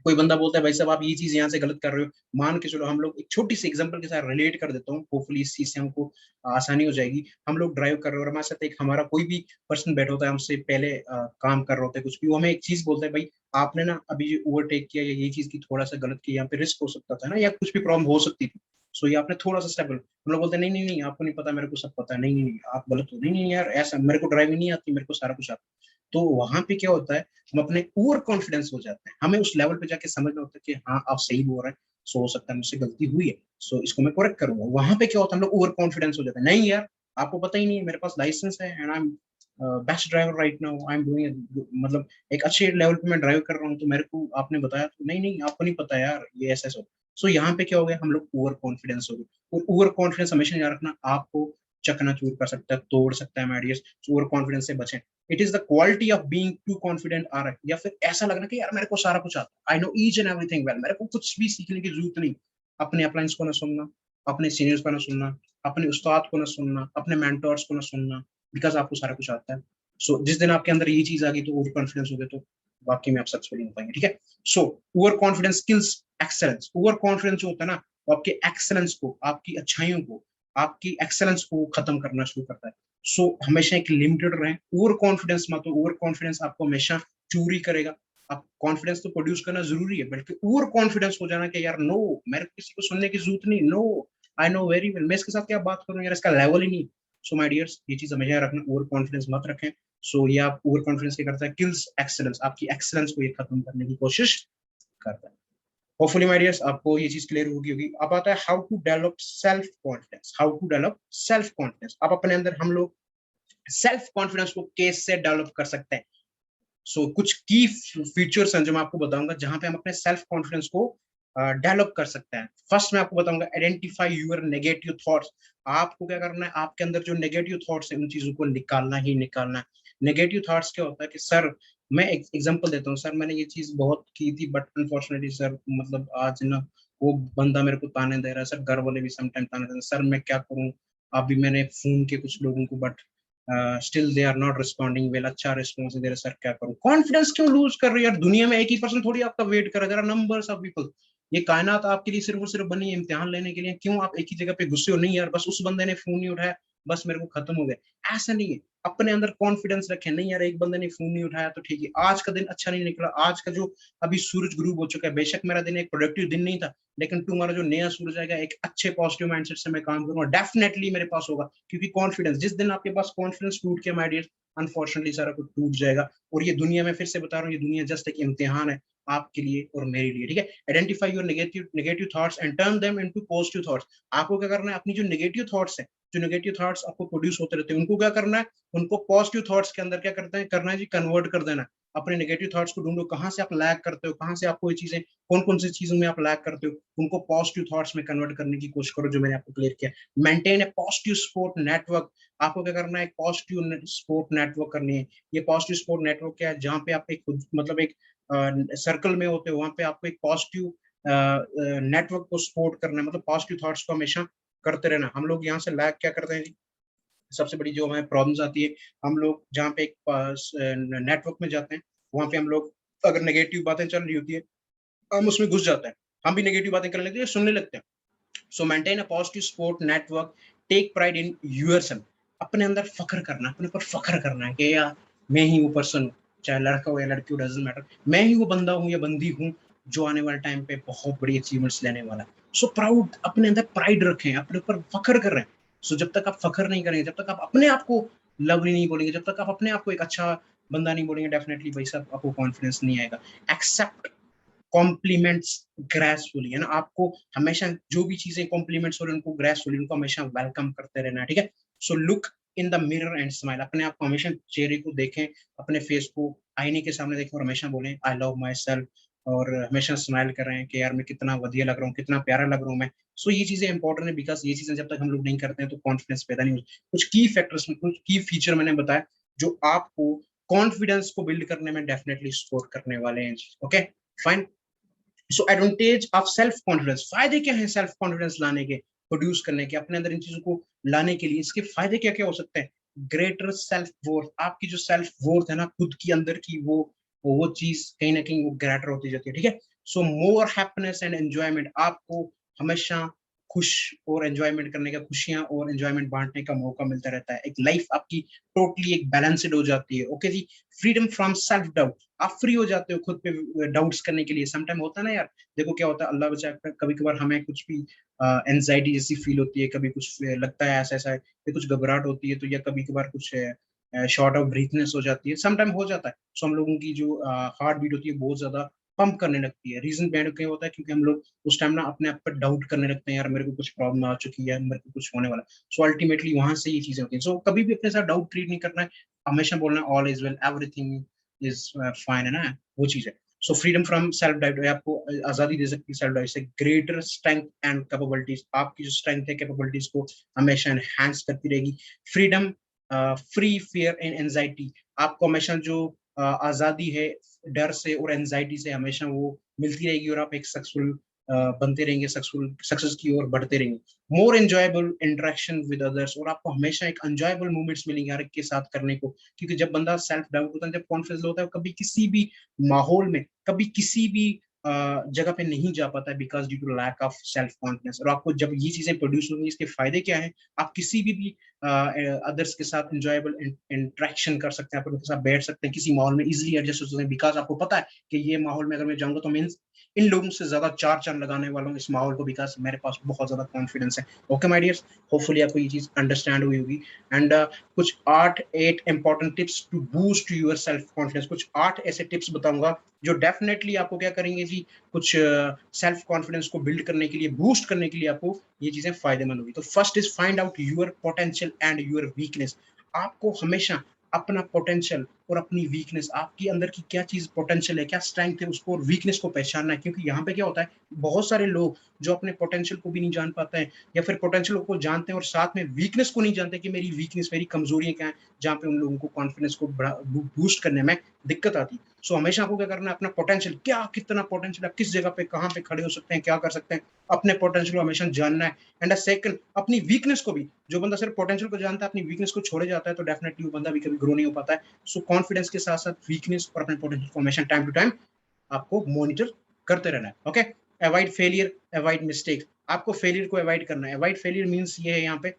कोई बंदा बोलता है भाई साहब आप ये चीज यहाँ से गलत कर रहे हो, मान के चलो, हम लोग एक छोटी सी एग्जांपल के साथ रिलेट कर देता हूँ, होपफुली इस चीज से हमको आसानी हो जाएगी। हम लोग ड्राइव कर रहे हो और हमारे साथ एक हमारा कोई भी पर्सन बैठा होता है, हमसे पहले काम कर रहा होता है कुछ भी, वो हमें एक चीज बोलता है, भाई आपने ना अभी जो ओवरटेक किया या ये चीज की थोड़ा सा गलत किया, यहाँ पे रिस्क हो सकता था ना, या कुछ भी प्रॉब्लम हो सकती थी, सो ये आपने थोड़ा सा स्टेप, हम लोग बोलते हैं नहीं नहीं नहीं आपको नहीं पता, मेरे को सब पता है, नहीं नहीं नहीं आप गलत हो, नहीं नहीं यार ऐसा मेरे को ड्राइविंग नहीं आती, मेरे को सारा कुछ आता है। तो वहां पे क्या होता है, हम अपने ओवर कॉन्फिडेंस हो जाते हैं, हमें उस लेवल पे जाके समझना होता है कि हाँ आप सही बोल रहे हैं, सो हो सकता है मुझसे गलती हुई है, सो इसको मैं करेक्ट करूंगा। वहां पे क्या होता है, हम लोग ओवर कॉन्फिडेंस हो जाते हैं, नहीं यार आपको पता ही नहीं है, मेरे पास लाइसेंस है and I am best driver right now, I am doing, मतलब एक अच्छे लेवल पे मैं ड्राइव कर रहा हूँ, तो मेरे को आपने बताया, तो नहीं नहीं आपको नहीं पता यार ये ऐसा ऐसा। सो यहाँ पे क्या हो गया, हम लोग ओवर कॉन्फिडेंस हो गए। और ओवर कॉन्फिडेंस हमेशा याद रखना, आपको चकनाचूर कर सकता है, तोड़ सकता है मैडियस। ओवर कॉन्फिडेंस से बचें। It is the quality of being too confident आ रहा है, या फिर ऐसा लगना कि यार मेरे को सारा कुछ आता है, I know each and everything well, मेरे को कुछ भी सीखने की जरूरत नहीं। अपने अपलाइंस को ना सुनना, अपने सीनियर्स को ना सुनना, अपने उस्ताद को ना सुनना, अपने मेंटोर्स को ना सुनना, बिकॉज आपको सारा कुछ आता है। सो जिस दिन आपके अंदर ये चीज आ गई, तो ओवर कॉन्फिडेंस हो गए, तो वाकई में आप सक्सेसफुल नहीं हो पाएंगे, ठीक है। So over confidence kills excellence. Over confidence जो होता है ना, वो आपके एक्सेलेंस को, आपकी अच्छाइयों को, आपकी एक्सेलेंस को खत्म करना शुरू करता है। सो हमेशा एक लिमिटेड रहे, ओवर कॉन्फिडेंस मत हो। ओवर कॉन्फिडेंस आपको हमेशा चोरी करेगा। आप कॉन्फिडेंस तो प्रोड्यूस करना जरूरी है, बल्कि ओवर कॉन्फिडेंस हो जाना कि यार नो, मेरे को किसी को सुनने की जरूरत नहीं, no I know very well, मैं इसके साथ क्या बात करूं यार, इसका लेवल ही नहीं। सो माय डियर्स, ये चीज हमेशा रखना, ओवर कॉन्फिडेंस मत रखें। सो ये आप ओवर कॉन्फिडेंस क्या करता है, किल्स एक्सेलेंस, आपकी एक्सेलेंस को ये खत्म करने की कोशिश करता है। होपफुली माय डियर्स आपको ये चीज क्लियर होगी। अब आता है how to develop self confidence. How to develop self confidence, आप अपने अंदर, हम लोग सेल्फ कॉन्फिडेंस को कैसे डेवलप कर सकते हैं। कुछ की फीचर्स हैं जो मैं आपको बताऊंगा, जहां पे हम अपने सेल्फ कॉन्फिडेंस को डेवलप कर सकते हैं। फर्स्ट मैं आपको बताऊंगा, आइडेंटिफाई यूर नेगेटिव थॉट्स। आपको क्या करना है, आपके अंदर जो नेगेटिव थॉट्स है उन चीजों को निकालना ही निकालना है। नेगेटिव थॉट्स क्या होता है कि सर, मैं एक एग्जांपल देता हूँ, सर मैंने ये चीज बहुत की थी बट अनफॉर्चुनेटली सर, मतलब आज ना वो बंदा मेरे को ताने दे रहा है, सर घर वाले भी समटाइम ताने दे रहे हैं, सर मैं क्या करूँ। अभी मैंने फोन के कुछ लोगों को, but still they are not responding well, अच्छा रिस्पॉन्स दे रहे, सर क्या करूं। कॉन्फिडेंस क्यों लूज कर रही है यार, दुनिया में एक ही पर्सन थोड़ी आपका वेट कर रहा है, नंबर्स ऑफ पीपल। ये कायनात आपके लिए सिर्फ और सिर्फ बनी है इम्तिहान लेने के लिए, क्यों आप एक ही जगह पे गुस्से हो, नहीं यार बस उस बंदे ने फोन नहीं उठाया, बस मेरे को खत्म हो गया, ऐसा नहीं है। अपने अंदर कॉन्फिडेंस रखें, नहीं यार एक बंदे ने फोन नहीं उठाया तो ठीक है, आज का दिन अच्छा नहीं निकला, आज का जो अभी सूरज ग्रूब हो चुका है, बेशक मेरा दिन एक प्रोडक्टिव दिन नहीं था, लेकिन तुम्हारा जो नया सूरज आएगा, एक अच्छे पॉजिटिव माइंडसेट से मैं काम करूंगा, डेफिनेटली मेरे पास होगा। क्योंकि कॉन्फिडेंस, जिस दिन आपके पास कॉन्फिडेंस टूट गया माय डियर, अनफॉर्चुनेटली सारा कुछ टूट जाएगा। और ये दुनिया में फिर से बता रहा हूँ, ये दुनिया जस्ट एक इम्तिहान है आपके लिए और मेरे लिए, ठीक है। Identify your negative negative thoughts and turn them into positive thoughts. आपको क्या करना है, अपनी जो नेगेटिव थॉट्स है, जो नेगेटिव थॉट्स आपको प्रोड्यूस होते रहते हैं, उनको क्या करना है, उनको पॉजिटिव थॉट्स के अंदर क्या करते हैं, करना है जी, कन्वर्ट कर देना। अपने नेगेटिव थॉट्स को ढूंढो, कहाँ से आप लैग करते हो, कहाँ से आपको ये चीजें, कौन कौन सी चीजों में आप लैग करते हो, उनको पॉजिटिव थॉट्स में कन्वर्ट करने की कोशिश करो, जो मैंने आपको क्लियर किया। मेंटेन ए पॉजिटिव सपोर्ट नेटवर्क। आपको क्या करना है, पॉजिटिव सपोर्ट नेटवर्क करनी है। ये पॉजिटिव सपोर्ट नेटवर्क क्या है, जहाँ पे आप एक, मतलब एक सर्कल में होते हो, वहां पे आपको एक पॉजिटिव नेटवर्क को सपोर्ट करना है, मतलब पॉजिटिव थॉट्स को हमेशा करते रहना। हम लोग यहाँ से लैग क्या करते हैं, सबसे बड़ी जो हमें प्रॉब्लम्स आती है, हम लोग जहाँ पे एक नेटवर्क में जाते हैं, वहां पे हम लोग अगर नेगेटिव बातें चल रही होती है, हम उसमें घुस जाते हैं, हम भी नेगेटिव बातें करने लगते हैं, सुनने लगते हैं। So maintain a positive support network. Take pride in yourself. अपने अंदर फख्र करना, अपने ऊपर फख्र करना है कि यार मैं ही वो पर्सन हूँ, चाहे लड़का हो या लड़की हो, डजंट मैटर, मैं ही वो बंदा हूँ या बंदी हूँ जो आने वाले टाइम पे बहुत बड़ी अचीवमेंट्स लेने वाला है। सो प्राउड, अपने अंदर प्राइड रखें, अपने ऊपर फख्र कर रहे हैं। सो जब तक आप फख्र नहीं करेंगे, जब तक आप अपने आप को लवली नहीं बोलेंगे, जब तक आप अपने आप को एक अच्छा बंदा नहीं बोलेंगे, डेफिनेटली भाई साहब आपको कॉन्फिडेंस नहीं आएगा। एक्सेप्ट कॉम्प्लीमेंट्स ग्रेसफुली, है ना, आपको हमेशा जो भी चीजें कॉम्प्लीमेंट्स हो रही है उनको ग्रेसफुली, उनको हमेशा वेलकम करते रहना है, ठीक है। So look in the mirror and smile, अपने आप को हमेशा चेहरे को देखें, अपने फेस को आईने के सामने देखें और हमेशा बोलें आई लव माई सेल्फ, और हमेशा स्माइल कर रहे हैं कि यार मैं कितना बढ़िया लग रहा हूँ, कितना प्यारा लग रहा हूँ मैं। सो ये चीजें इंपॉर्टेंट है, बिकॉज ये चीजें जब तक हम लोग नहीं करते हैं तो कॉन्फिडेंस पैदा नहीं होता। कुछ की फैक्टर्स में कुछ की फीचर मैंने बताया जो आपको कॉन्फिडेंस को बिल्ड करने में डेफिनेटली सपोर्ट करने वाले हैं। Okay, fine. So advantage of self confidence, फायदे क्या है सेल्फ कॉन्फिडेंस लाने के, प्रोड्यूस करने के, अपने अंदर इन चीजों को लाने के लिए इसके फायदे क्या क्या हो सकते हैं? ग्रेटर सेल्फ वर्थ, आपकी जो सेल्फ वर्थ है ना, खुद की अंदर की वो चीज कहीं ना कहीं वो ग्रेटर होती जाती है, ठीक है। सो मोर हैप्पीनेस एंड एंजॉयमेंट, आपको हमेशा खुश और एंजॉयमेंट करने का, खुशियां और एंजॉयमेंट बांटने का मौका मिलता रहता है, एक लाइफ आपकी टोटली एक बैलेंस्ड हो जाती है। ओके जी। फ्रीडम फ्रॉम सेल्फ डाउट, आप फ्री हो जाते हो खुद पे डाउट्स करने के लिए। समटाइम होता है ना यार, देखो क्या होता है, अल्लाह बचाए, कभी कभार हमें कुछ भी एंजाइटी जैसी फील होती है, कभी कुछ लगता है ऐसा ऐसा है, कुछ घबराहट होती है, तो या कभी कभार कुछ शॉर्ट ऑफ ब्रीथनेस हो जाती है, समटाइम हो जाता है। सो हम लोगों की जो हार्ट बीट होती है बहुत ज्यादा पंप करने लगती है। रीजन बिहाइंड क्या होता है, क्योंकि हम लोग उस टाइम ना अपने आप पर डाउट करने लगते हैं, यार मेरे को कुछ प्रॉब्लम आ चुकी है, मेरे को कुछ होने वाला। सो अल्टीमेटली वहां से ये चीजें होती हैं। सो कभी भी अपने साथ डाउट क्रिएट नहीं करना है, हमेशा बोलना all is well, everything is fine, है ना, वो चीज है। So freedom from self doubt आपको आजादी दे सकती है सेल्फ डाउट से। ग्रेटर स्ट्रेंथ एंड कैपेबिलिटीज, आपकी जो स्ट्रेंथ है कैपेबिलिटीज को हमेशा एनहांस करती रहेगी। Freedom free fear and anxiety, आपको हमेशा जो आजादी है डर से और एंजाइटी से हमेशा वो मिलती रहेगी, और आप एक सक्सेसफुल बनते रहेंगे, सक्सेसफुल सक्सेस की ओर बढ़ते रहेंगे। मोर एंजॉयबल इंटरेक्शन विद अदर्स, और आपको हमेशा एक एंजॉयबल मोमेंट्स मिलेंगे हर एक के साथ करने को, क्योंकि जब बंदा सेल्फ डाउट होता है, जब कॉन्फिडेंस होता है, कभी किसी भी माहौल में, कभी किसी भी जगह पे नहीं जा पाता है, because due to lack of self confidence. और आपको जब ये चीजें प्रोड्यूस होंगी, इसके फायदे क्या है, आप किसी भी अदर्स के साथ इंजॉयबल इंटरेक्शन कर सकते हैं, आप उनके साथ बैठ सकते हैं, किसी माहौल में इजिली एडजस्ट हो सकते हैं, बिकॉज आपको पता है कि ये माहौल में अगर मैं जाऊंगा तो मैं इन लोगों से ज्यादा चार चांद लगाने वाला हूँ इस माहौल को, बिकॉज मेरे पास बहुत ज्यादा कॉन्फिडेंस है। ओके माय डियर्स, होपफुली आपको ये चीज अंडरस्टैंड हुई होगी। एंड कुछ 8 important tips to boost your self confidence, कुछ 8 ऐसे टिप्स बताऊंगा जो डेफिनेटली आपको क्या करेंगे जी, कुछ सेल्फ कॉन्फिडेंस को बिल्ड करने के लिए, बूस्ट करने के लिए आपको ये चीजें फायदेमंद होगी। तो first is find out your potential and your weakness, आपको हमेशा अपना पोटेंशियल और अपनी वीकनेस, आपकी अंदर की क्या चीज पोटेंशियल है, क्या स्ट्रेंथ है, उसको और वीकनेस को पहचानना है। क्योंकि यहाँ पे क्या होता है, बहुत सारे लोग जो अपने पोटेंशियल को भी नहीं जान पाते हैं, या फिर पोटेंशियल को जानते हैं और साथ में वीकनेस को नहीं जानते कि मेरी वीकनेस, मेरी कमजोरियां क्या है, जहाँ पे उन लोगों को कॉन्फिडेंस को बूस्ट करने में दिक्कत आती है। सो हमेशा आपको क्या करना है, अपना पोटेंशियल, क्या कितना पोटेंशियल, आप किस जगह पे कहाँ पे खड़े हो सकते हैं, क्या कर सकते हैं, अपने पोटेंशियल को हमेशा जानना है। एंड सेकंड, अपनी वीकनेस को भी, जो बंदा सिर्फ पोटेंशियल को जानता है अपनी वीकनेस को छोड़े जाता है, तो डेफिनेटली वो बंदा भी कभी ग्रो नहीं हो पाता है। सो कॉन्फिडेंस के साथ साथ वीकनेस और अपने पोटेंशियल को हमेशा टाइम टू टाइम आपको मॉनिटर करते रहना है। Okay, avoid failure, avoid mistake, आपको फेलियर को अवॉइड करना है। अवॉइड फेलियर मींस ये है यहाँ पे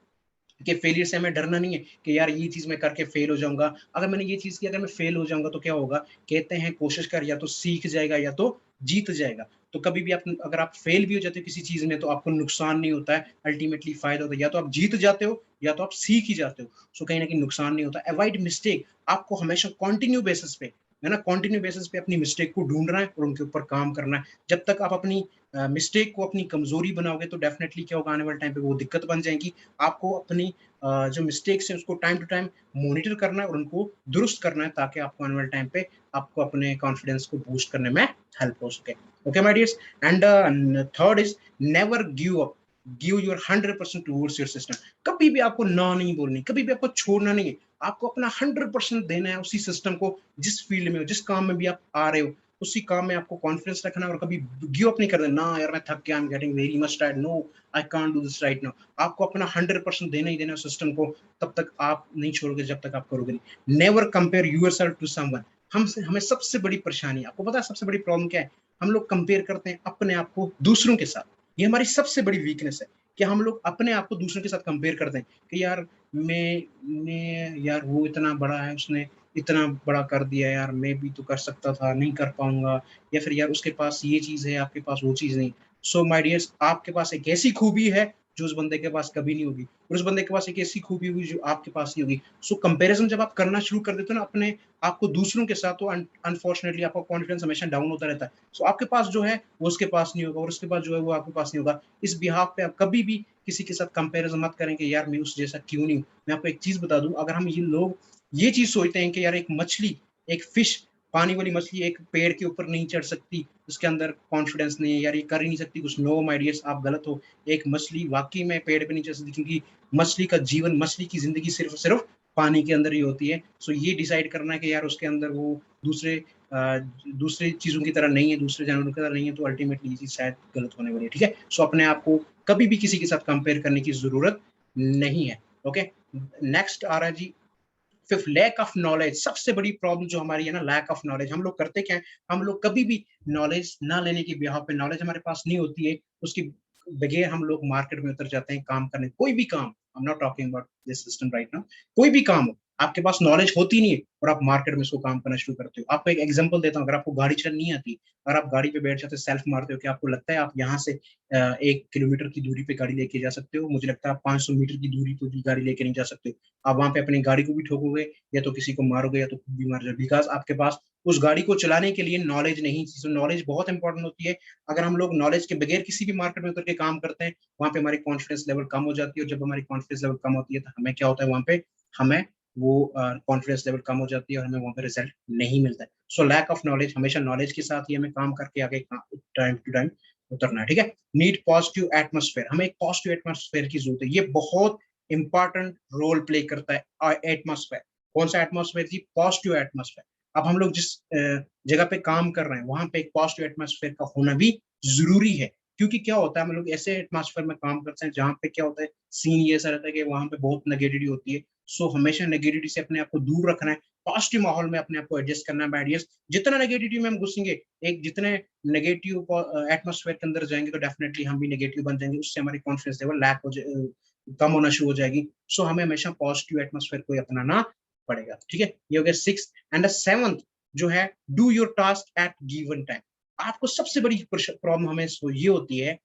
कि फेलियर से हमें डरना नहीं है कि यार ये चीज मैं करके फेल हो जाऊंगा, अगर मैंने ये चीज की अगर मैं फेल हो जाऊंगा तो क्या होगा, कहते हैं कोशिश कर, या तो सीख जाएगा या तो जीत जाएगा। तो कभी भी आप अगर आप फेल भी हो जाते हो किसी चीज में तो आपको नुकसान नहीं होता है, अल्टीमेटली फायदा होता है, या तो आप जीत जाते हो या तो आप सीख ही जाते हो। सो कहीं ना कहीं नुकसान नहीं होता। अवॉइड मिस्टेक, आपको हमेशा कॉन्टिन्यू बेसिस पे, है ना, कॉन्टिन्यू बेसिस पे अपनी मिस्टेक को ढूंढना है और उनके ऊपर काम करना है। जब तक आप अपनी मिस्टेक को अपनी कमजोरी बनाओगे तो डेफिनेटली क्या होगा, आने वाले टाइम पे वो दिक्कत बन जाएगी। आपको अपनी जो मिस्टेक्स है उसको टाइम टू टाइम मॉनिटर करना है और उनको दुरुस्त करना है, ताकि आपको आने वाले टाइम पे आपको अपने कॉन्फिडेंस को बूस्ट करने में हेल्प हो सके। Okay my dears, and third is never give up, give your 100% towards your system, कभी भी आपको ना नहीं बोलनी, कभी भी आपको छोड़ना नहीं है, आपको अपना 100% देना है उसी सिस्टम को, जिस फील्ड में हो, जिस काम में भी आप आ रहे हो, उसी काम में आपको कॉन्फिडेंस रखना है और कभी गिव अप नहीं करना। ना यार मैं थक गया, I am getting very much tired, no I can't do this right now, आपको अपना 100% देना ही देना सिस्टम को, तब तक आप नहीं छोड़ोगे जब तक आप करोगे नहीं। Never compare yourself to someone, हमसे हमें सबसे बड़ी परेशानी, आपको पता है सबसे बड़ी प्रॉब्लम क्या है, हम लोग कंपेयर करते हैं अपने आप को दूसरों के साथ। ये हमारी सबसे बड़ी वीकनेस है कि हम लोग अपने आप को दूसरों के साथ कंपेयर करते हैं कि यार मैं यार वो इतना बड़ा है, उसने इतना बड़ा कर दिया, यार मैं भी तो कर सकता था, नहीं कर पाऊंगा, या फिर यार उसके पास ये चीज है आपके पास वो चीज नहीं। सो माय डियर्स, आपके पास एक ऐसी खूबी है, जो उस बंदे के पास कभी नहीं होगी, और उस बंदे के पास एक ऐसी खूबी होगी जो आपके पास नहीं होगी। सो कंपैरिजन जब आप करना शुरू कर देते हो ना अपने आपको दूसरों के साथ, तो अनफॉर्चुनेटली आपका कॉन्फिडेंस हमेशा डाउन होता रहता है। सो आपके पास जो है वो उसके पास नहीं होगा, और उसके पास जो है वो आपके पास नहीं होगा। इस बिहाफ पे आप कभी भी किसी के साथ कंपैरिजन मत करें कि यार मैं उस जैसा क्यों नहीं हूँ। मैं आपको एक चीज बता दूं, अगर हम ये लोग ये चीज सोचते हैं कि यार एक मछली, एक फिश, पानी वाली मछली एक पेड़ के ऊपर नहीं चढ़ सकती, उसके अंदर कॉन्फिडेंस नहीं है, यार ये कर ही नहीं सकती कुछ, नो माय डियर्स, आप गलत हो। एक मछली वाकई में पेड़ पे नहीं चढ़ सकती, क्योंकि मछली का जीवन, मछली की जिंदगी सिर्फ सिर्फ पानी के अंदर ही होती है। सो ये डिसाइड करना है कि यार उसके अंदर वो दूसरे दूसरी चीजों की तरह नहीं है, दूसरे जानवरों की तरह नहीं है, तो अल्टीमेटली ये चीज शायद गलत होने वाली है। ठीक है, सो अपने आप को कभी भी किसी के साथ कंपेयर करने की जरूरत नहीं है। ओके, नेक्स्ट आ रहा है जी फिफ्थ, लैक ऑफ नॉलेज। सबसे बड़ी प्रॉब्लम जो हमारी है ना, लैक ऑफ नॉलेज। हम लोग करते क्या है, हम लोग कभी भी नॉलेज ना लेने की बिहाफ पे, नॉलेज हमारे पास नहीं होती है उसकी बगैर हम लोग मार्केट में उतर जाते हैं काम करने। कोई भी काम, I am not talking about this system right now, कोई भी काम हो, आपके पास नॉलेज होती नहीं है और आप मार्केट में उसको काम करना शुरू करते हो। आपको एक एग्जांपल देता हूँ, अगर आपको गाड़ी चलानी नहीं आती, अगर आप गाड़ी पे बैठ जाते सेल्फ मारते हो, कि आपको लगता है आप यहाँ से 1 किलोमीटर की दूरी पे गाड़ी लेके जा सकते हो, मुझे लगता है आप 500 मीटर की दूरी पे भी गाड़ी लेके नहीं जा सकते। आप वहां पे अपनी गाड़ी को भी ठोकोगे, या तो किसी को मारोगे, या तो खुद भी मार जाओगे, बिकॉज आपके पास उस गाड़ी को चलाने के लिए नॉलेज नहीं थी। नॉलेज बहुत इंपॉर्टेंट होती है। अगर हम लोग नॉलेज के बगैर किसी भी मार्केट में उतर के काम करते हैं, वहां पे हमारी कॉन्फिडेंस लेवल कम हो जाती है, और जब हमारी कॉन्फिडेंस लेवल कम होती है तो हमें क्या होता है, वहां पे हमें वो कॉन्फिडेंस लेवल कम हो जाती है और हमें वहां पे रिजल्ट नहीं मिलता है। सो लैक ऑफ नॉलेज, हमेशा नॉलेज के साथ ही हमें काम करके आगे टाइम टू टाइम उतरना है। ठीक है, नीड पॉजिटिव एटमोस्फेयर, हमें एक पॉजिटिव एटमोस्फेयर की जरूरत है। ये बहुत इंपॉर्टेंट रोल प्ले करता है एटमोस्फेयर। कौन सा एटमोस्फेयर जी, पॉजिटिव एटमोस्फेयर। अब हम लोग जिस जगह पे काम कर रहे हैं वहां पे एक पॉजिटिव एटमोस्फेयर का होना भी जरूरी है, क्योंकि क्या होता है, हम लोग ऐसे एटमोस्फेयर में काम करते हैं जहाँ पे क्या होता है, सीन ये ऐसा रहता है कि वहां पे बहुत नेगेटिविटी होती है। सो हमेशा नेगेटिविटी से अपने आप को दूर रखना है, पॉजिटिव माहौल में अपने आप को एडजस्ट करना है। आइडियस, जितना नेगेटिविटी में हम घुसेंगे, एक जितने नेगेटिव एटमोस्फेयर के अंदर जाएंगे, तो डेफिनेटली हम भी नेगेटिव बन जाएंगे, उससे हमारी कॉन्फिडेंस लेवल लैक हो जाए, कम होना शुरू हो जाएगी। सो हमें हमेशा पॉजिटिव एटमोस्फेयर को अपनाना पड़ेगा। ठीक है, ये हो गया सिक्स। एंड सेवंथ जो है, do your task at given time. आपको सबसे बड़ी प्रॉब्लम हमें ये होती है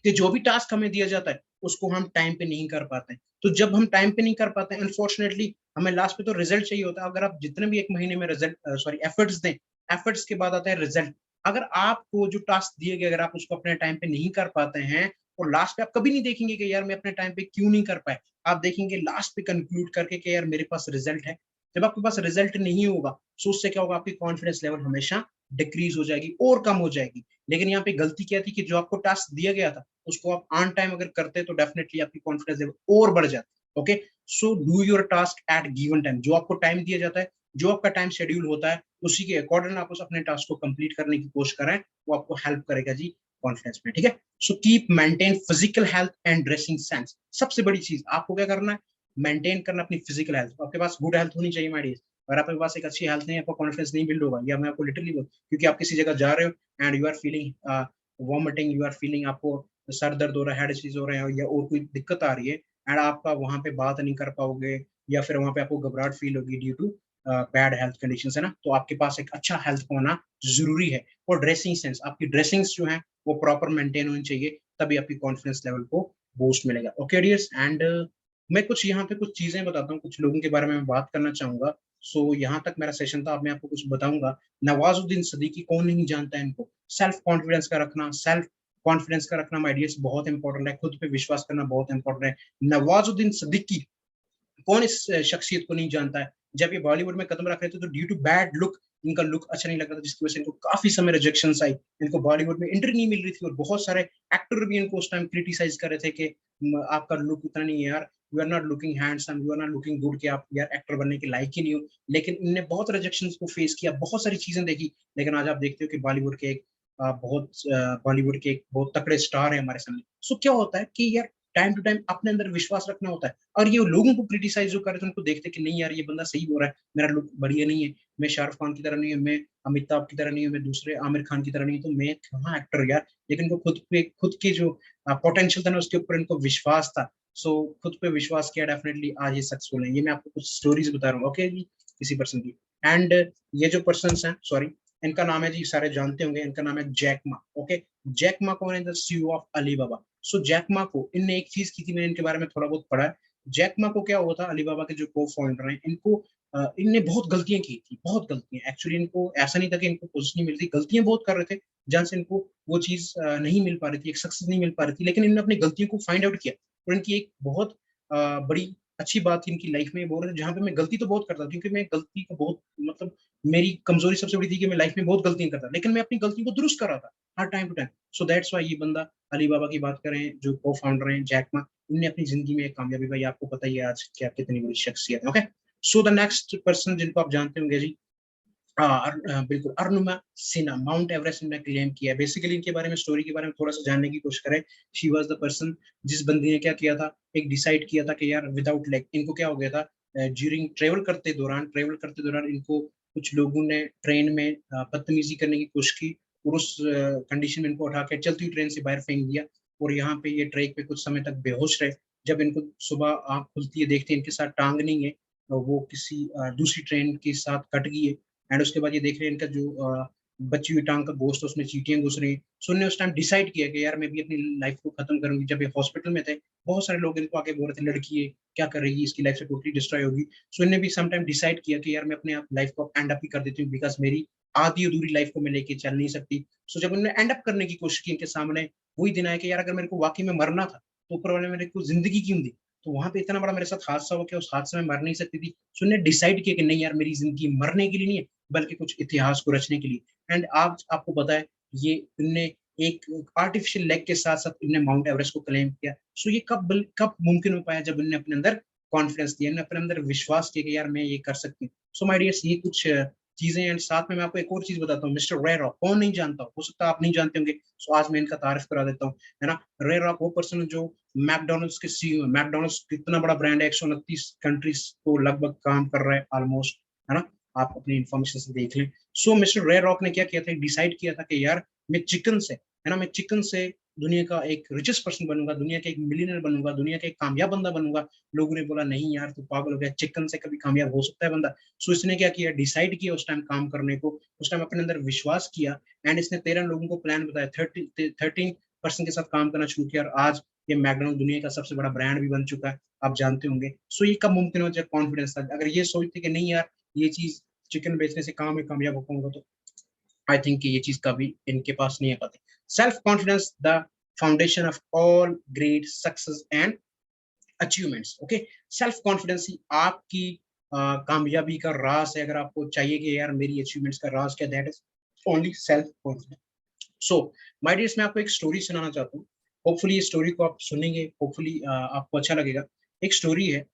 कि जो भी टास्क हमें दिया जाता है उसको हम टाइम पे नहीं कर पाते हैं। तो जब हम टाइम पे नहीं कर पाते हैं, अनफॉर्चुनेटली हमें लास्ट पे तो रिजल्ट चाहिए होता है। अगर आप जितने भी एक महीने में रिजल्ट सॉरी एफर्ट्स दें, एफर्ट्स के बाद आता है रिजल्ट। अगर आपको जो टास्क दिए गए, अगर आप उसको अपने टाइम पे नहीं कर पाते हैं, और लास्ट पे आप कभी नहीं देखेंगे कि यार मैं अपने टाइम पे क्यों नहीं कर पाए, आप देखेंगे लास्ट पे कंक्लूड करके कि यार मेरे पास रिजल्ट है। जब आपके पास रिजल्ट नहीं होगा, तो उससे क्या होगा, आपकी कॉन्फिडेंस लेवल हमेशा डिक्रीज हो जाएगी और कम हो जाएगी। लेकिन यहाँ पे गलती क्या थी कि जो आपको टास्क दिया गया था उसको आप ऑन टाइम अगर करते तो डेफिनेटली आपकी कॉन्फिडेंस लेवल और बढ़ जाती। Okay, so do your task at given time. जो आपको टाइम दिया जाता है, जो आपका टाइम शेड्यूल होता है, उसी के अकॉर्डिंग आप उस अपने टास्क को कंप्लीट करने की कोशिश करें, वो आपको हेल्प करेगा जी कॉन्फिडेंस में। ठीक है, so keep maintain physical health and dressing sense. सबसे बड़ी चीज आपको क्या करना है, मेंटेन करना अपनी फिजिकल हेल्थ। आपके पास गुड हेल्थ होनी चाहिए माइडियस। अगर आपके पास एक अच्छी हेल्थ नहीं, आपका कॉन्फिडेंस नहीं बिल्ड होगा। या मैं आपको लिटरली बोल, क्योंकि आप किसी जगह जा रहे हो and you are feeling vomiting, you are feeling, आपको सर दर्द हो रहा है, हेड चीज हो रहे हैं, या और कोई दिक्कत आ रही है, एंड आपका वहां पे बात नहीं कर पाओगे, या फिर वहां पे आपको घबराहट फील होगी due to bad health condition है ना, तो आपके पास एक अच्छा हेल्थ होना जरूरी है। और ड्रेसिंग सेंस, आपकी ड्रेसिंग्स जो है वो प्रॉपर मेंटेन होनी चाहिए, तभी आपकी कॉन्फिडेंस लेवल को बूस्ट मिलेगा। ओके डियर्स, एंड मैं कुछ यहाँ पे कुछ चीजें बताता हूँ, कुछ लोगों के बारे में बात करना चाहूंगा। सो यहाँ तक मेरा सेशन था, अब मैं आपको कुछ बताऊंगा। नवाजुद्दीन सिद्दीकी, कौन नहीं जानता है इनको। सेल्फ कॉन्फिडेंस का रखना, सेल्फ कॉन्फिडेंस का रखना माय डियर्स बहुत इंपॉर्टेंट है, खुद पे विश्वास करना बहुत इंपॉर्टेंट है। नवाजुद्दीन सिद्दीकी, कौन इस शख्सियत को नहीं जानता है। जब ये बॉलीवुड में कदम रख रहे थे तो ड्यू टू बैड लुक, इनका लुक अच्छा नहीं लग रहा था, जिसकी वजह से इनको काफी समय रिजेक्शन आई। इनको बॉलीवुड में एंट्री नहीं मिल रही थी, और बहुत सारे एक्टर भी इनको उस टाइम क्रिटिसाइज कर रहे थे कि आपका लुक इतना नहीं है यार, you are not looking handsome, you are not looking good, कि आप यार एक्टर बनने के लायक ही नहीं हो। लेकिन इनने बहुत रिजेक्शन को फेस किया, बहुत सारी चीजें देखी, लेकिन आज आप देखते हो कि बॉलीवुड के एक बहुत तकड़े स्टार है हमारे सामने। सो क्या होता है कि यार टाइम टू टाइम अपने अंदर विश्वास रखना होता है। और ये लोगों को क्रिटिसाइज जो कर रहे थे उनको देखते कि नहीं यार ये बंदा सही हो रहा है, मेरा लुक बढ़िया नहीं है, मैं शाहरुख खान की तरह नहीं हूँ, मैं अमिताभ की तरह नहीं हूँ, मैं दूसरे आमिर खान की तरह नहीं हूँ, तो मैं कहाँ एक्टर यार। लेकिन इनको खुद के जो पोटेंशियल था ना, उसके ऊपर इनको विश्वास था। सो खुद पे विश्वास किया, डेफिनेटली आज ये सक्सेसफुल है। ये मैं आपको कुछ स्टोरीज बता रहा हूँ, ओके जी, किसी पर्सन की। एंड ये जो पर्सन है, सॉरी, इनका नाम है जी, सारे जानते होंगे, इनका नाम है Jack Ma. Okay, Jack Ma कौन है, द सीईओ ऑफ अलीबाबा। सो जैक मा को इनने एक चीज की थी, मैंने इनके बारे में थोड़ा बहुत पढ़ा है। जैक मा को क्या हुआ था, अलीबाबा के जो को फाउंडर हैं, इनको इनने बहुत गलतियां की थी, बहुत गलतियां। एक्चुअली इनको ऐसा नहीं था कि इनको पोजीशन नहीं मिल रही, गलतियां बहुत कर रहे थे, जहां से इनको वो चीज नहीं मिल पा रही थी, एक सक्सेस नहीं मिल पा रही थी। लेकिन इन्होंने अपनी गलतियों को फाइंड आउट किया, और इनकी एक बहुत बड़ी अच्छी बात थी इनकी लाइफ में, बोल रहे जहाँ पे मैं गलती तो बहुत करता था, क्योंकि मैं गलती को बहुत, मतलब मेरी कमजोरी सबसे बड़ी थी कि मैं लाइफ में बहुत गलतियां करता, लेकिन मैं अपनी गलती को दुरुस्त कर रहा था हर time to time. So that's why ये बंदा, अली बाबा की बात करें जो को फाउंडर हैं जैक मा, इनने अपनी जिंदगी में एक कामयाबी भाई, आपको पता ही है आज क्या कितनी बड़ी शख्सियत है। Okay, so the next person जिनको आप जानते होंगे जी, बिल्कुल अरुणिमा सिन्हा, माउंट एवरेस्ट इन्होंने क्लेम किया है। बेसिकली इनके बारे में, स्टोरी के बारे में थोड़ा सा जानने की कोशिश करें। शी वाज द पर्सन, जिस बंदी ने क्या किया था, एक डिसाइड किया था कि यार विदाउट लेग, इनको क्या हो गया था, ड्यूरिंग ट्रेवल करते दौरान इनको कुछ लोगों ने ट्रेन में बदतमीजी करने की कोशिश की, और उस कंडीशन में इनको उठा के चलती हुई ट्रेन से बाहर फेंक दिया, और यहाँ पे ये ट्रैक पे कुछ समय तक बेहोश रहे। जब इनको सुबह आंख खुलती है, देखते हैं इनके साथ टांग नहीं है, वो किसी दूसरी ट्रेन के साथ कट गई है। एंड उसके बाद ये देख रहे हैं इनका जो बची हुई टांग का गोश्त, उसमें चींटियां घुस रही हैं। सो उन्होंने उस टाइम डिसाइड किया कि यार मैं भी अपनी लाइफ को खत्म करूंगी। जब ये हॉस्पिटल में थे, बहुत सारे लोग इनको आके बोल रहे थे, लड़की है क्या कर रही है, इसकी लाइफ से टोटली डिस्ट्रॉय होगी। सो इन्होंने भी सम टाइम डिसाइड किया कि यार मैं अपने आप लाइफ को एंड अप ही कर देती हूँ, बिकॉज मेरी आधी अधूरी लाइफ को मैं लेके चल नहीं सकती। सो जब उन्होंने एंड अप करने की कोशिश की, इनके सामने वही दिन आया कि यार अगर मेरे को वाकई में मरना था, तो ऊपर वाले ने मेरे को जिंदगी क्यों दी। तो वहां पे इतना बड़ा मेरे साथ हादसा हो, कि उस हादसे में मर नहीं सकती थी। सो उन्होंने डिसाइड किया कि नहीं यार, मेरी जिंदगी मरने के लिए नहीं है, बल्कि कुछ इतिहास को रचने के लिए। एंड आज आपको पता है, ये इनने एक आर्टिफिशियल लेग के साथ साथ इनने माउंट एवरेस्ट को क्लेम किया। सो ये कब मुमकिन हो पाया, जब इनने अपने अंदर कॉन्फिडेंस दिया, इन्होंने अपने अंदर विश्वास किया कि यार मैं ये कर सकती हूँ। सो माय डियर्स, ये कुछ चीजें। एंड साथ में मैं आपको एक और चीज बताता हूँ, मिस्टर रे रॉक, कौन नहीं जानता, हो सकता है आप नहीं जानते होंगे। सो आज मैं इनका तारीफ करा देता हूँ, है ना। रे रॉक वो पर्सन है जो मैकडोनल्ड्स के सीईओ है। मैकडोनल्ड्स कितना बड़ा ब्रांड है, 129 कंट्रीज को लगभग काम कर रहा है ऑलमोस्ट, है ना। आप अपनी इन्फॉर्मेशन से देख लें। सो मिस्टर रे रॉक ने क्या किया था, डिसाइड किया था कि यार मैं चिकन से, है ना, मैं चिकन से दुनिया का एक रिचेस्ट पर्सन बनूंगा, दुनिया का एक मिलियनर बनूंगा, दुनिया का एक कामयाब बंदा बनूंगा। लोगों ने बोला नहीं यार, तू पागल हो गया, चिकन से कभी कामयाब हो सकता है बंदा। सो इसने क्या किया, डिसाइड किया उस टाइम काम करने को, उस टाइम अपने अंदर विश्वास किया। एंड इसने 13 लोगों को प्लान बताया, 13 पर्सन के साथ काम करना शुरू किया, और आज ये मैकडोनल्ड दुनिया का सबसे बड़ा ब्रांड भी बन चुका है, आप जानते होंगे। सो ये कब मुमकिन हो, जब कॉन्फिडेंस था। अगर ये सोचते कि नहीं यार, ये चीज चिकन बेचने से काम में कामयाब हो पाऊंगा, तो आई थिंक कि ये चीज कभी इनके पास नहीं आ पाती। Self confidence the foundation of all great success and achievements. Okay, self confidence ही आपकी कामयाबी का राज है। अगर आपको चाहिए कि यार मेरी अचीवमेंट्स का राज क्या, that is only self confidence. So my dears, मैं आपको एक स्टोरी सुनाना चाहता हूँ। होपफुली ये स्टोरी को आप सुनेंगे, होपफुली आपको अच्छा लगेगा। एक स्टोरी है,